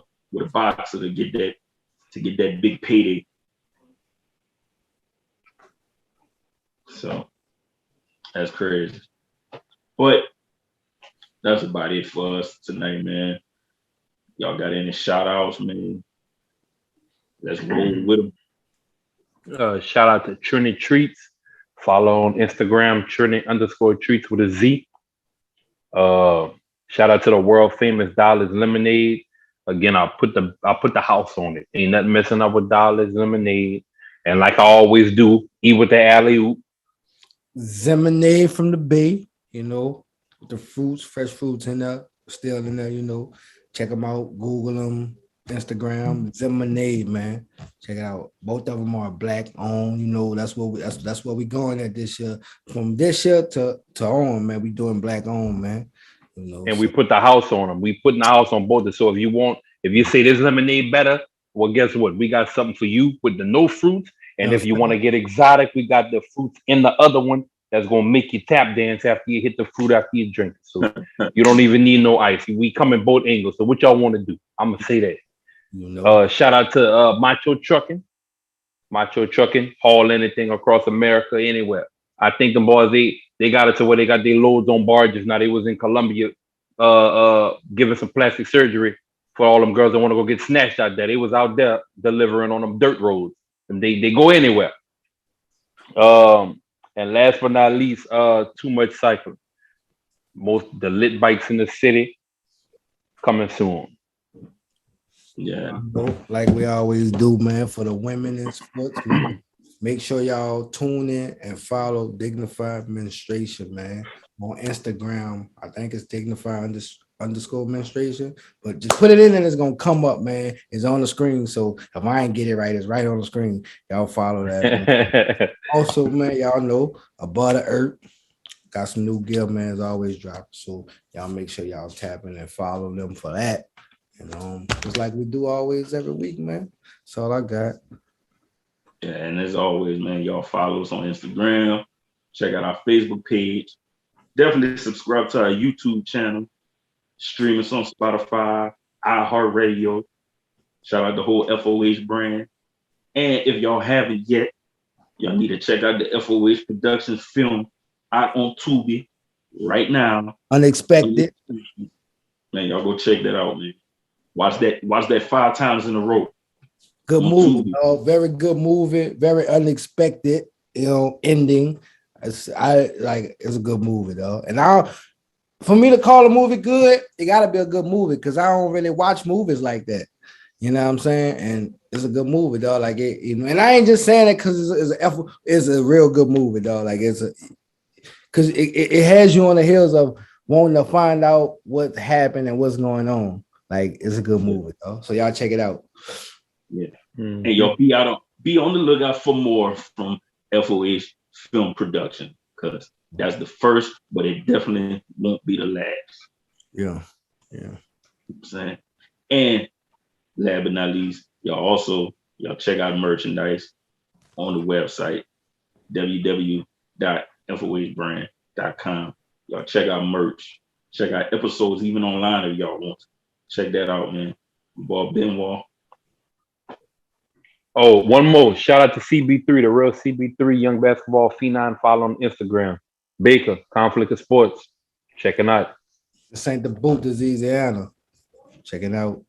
boxer to get that big payday. So that's crazy. But that's about it for us tonight, man. Y'all got any shout outs, man? Let's roll with them. Shout out to Trinity Treats. Follow on Instagram, Trinity_Treats with a Z. Shout out to the world famous Dollars Lemonade. Again, I'll put the house on it. Ain't nothing messing up with Dollars Lemonade. And like I always do, eat with the alley oop. Lemonade from the Bay, you know, with the fruits, fresh fruits in there, still in there, you know. Check them out, Google them, Instagram, Lemonade, man. Check it out. Both of them are black owned, you know. That's what we going at this year. From this year to on, man. We doing black owned, man. You know, and we put the house on them. We putting the house on both. So if you say this lemonade better, well, guess what? We got something for you with the no fruits. And if you want to get exotic, we got the fruits in the other one that's gonna make you tap dance after you hit the fruit after you drink it. So you don't even need no ice. We come in both angles. So what y'all want to do? I'm gonna say that. you know, Shout out to Macho Trucking. Macho Trucking, haul anything across America, anywhere. I think the boys they got it to where they got their loads on barges. Now they was in Colombia giving some plastic surgery for all them girls that want to go get snatched out there. They was out there delivering on them dirt roads. And they go anywhere. And last but not least, Too Much Cycling. The lit bikes in the city coming soon. Yeah. like we always do, man, for the women in sports, man. Make sure y'all tune in and follow Dignified Administration, man, on Instagram. I think it's Dignified _ Administration, but just put it in and it's gonna come up, man. It's on the screen. So if I ain't get it right, it's right on the screen. Y'all follow that. Also, man, y'all know Above the Earth got some new gear, man. It's always dropping. So y'all make sure y'all tap in and follow them for that. And just like we do always every week, man. That's all I got. Yeah, and as always, man, y'all follow us on Instagram. Check out our Facebook page. Definitely subscribe to our YouTube channel. Stream us on Spotify, iHeartRadio. Shout out the whole FOH brand. And if y'all haven't yet, y'all need to check out the FOH Productions film out on Tubi right now. Unexpected. Man, y'all go check that out, man. Watch that 5 times in a row. Good movie, very good movie, very unexpected, ending. It's a good movie, though. And for me to call a movie good, it gotta be a good movie because I don't really watch movies like that. You know what I'm saying? And it's a good movie, though. Like it, and I ain't just saying it because it's a real good movie, though. Like because it has you on the heels of wanting to find out what happened and what's going on. Like it's a good movie, though. So y'all check it out. Yeah. Mm-hmm. And y'all be on the lookout for more from FOH Film Production because that's the first, but it definitely won't be the last. Yeah. You know what I'm saying? And last but not least, y'all check out merchandise on the website, www.fohbrand.com. Y'all check out merch. Check out episodes even online if y'all want to. Check that out, man. Boy, Benoit. Oh, one more. Shout out to CB3, the real CB3, young basketball phenom. Follow on Instagram. Baker, Conflict of Sports. Check it out. This ain't the boot, this is Eazyana. Check it out.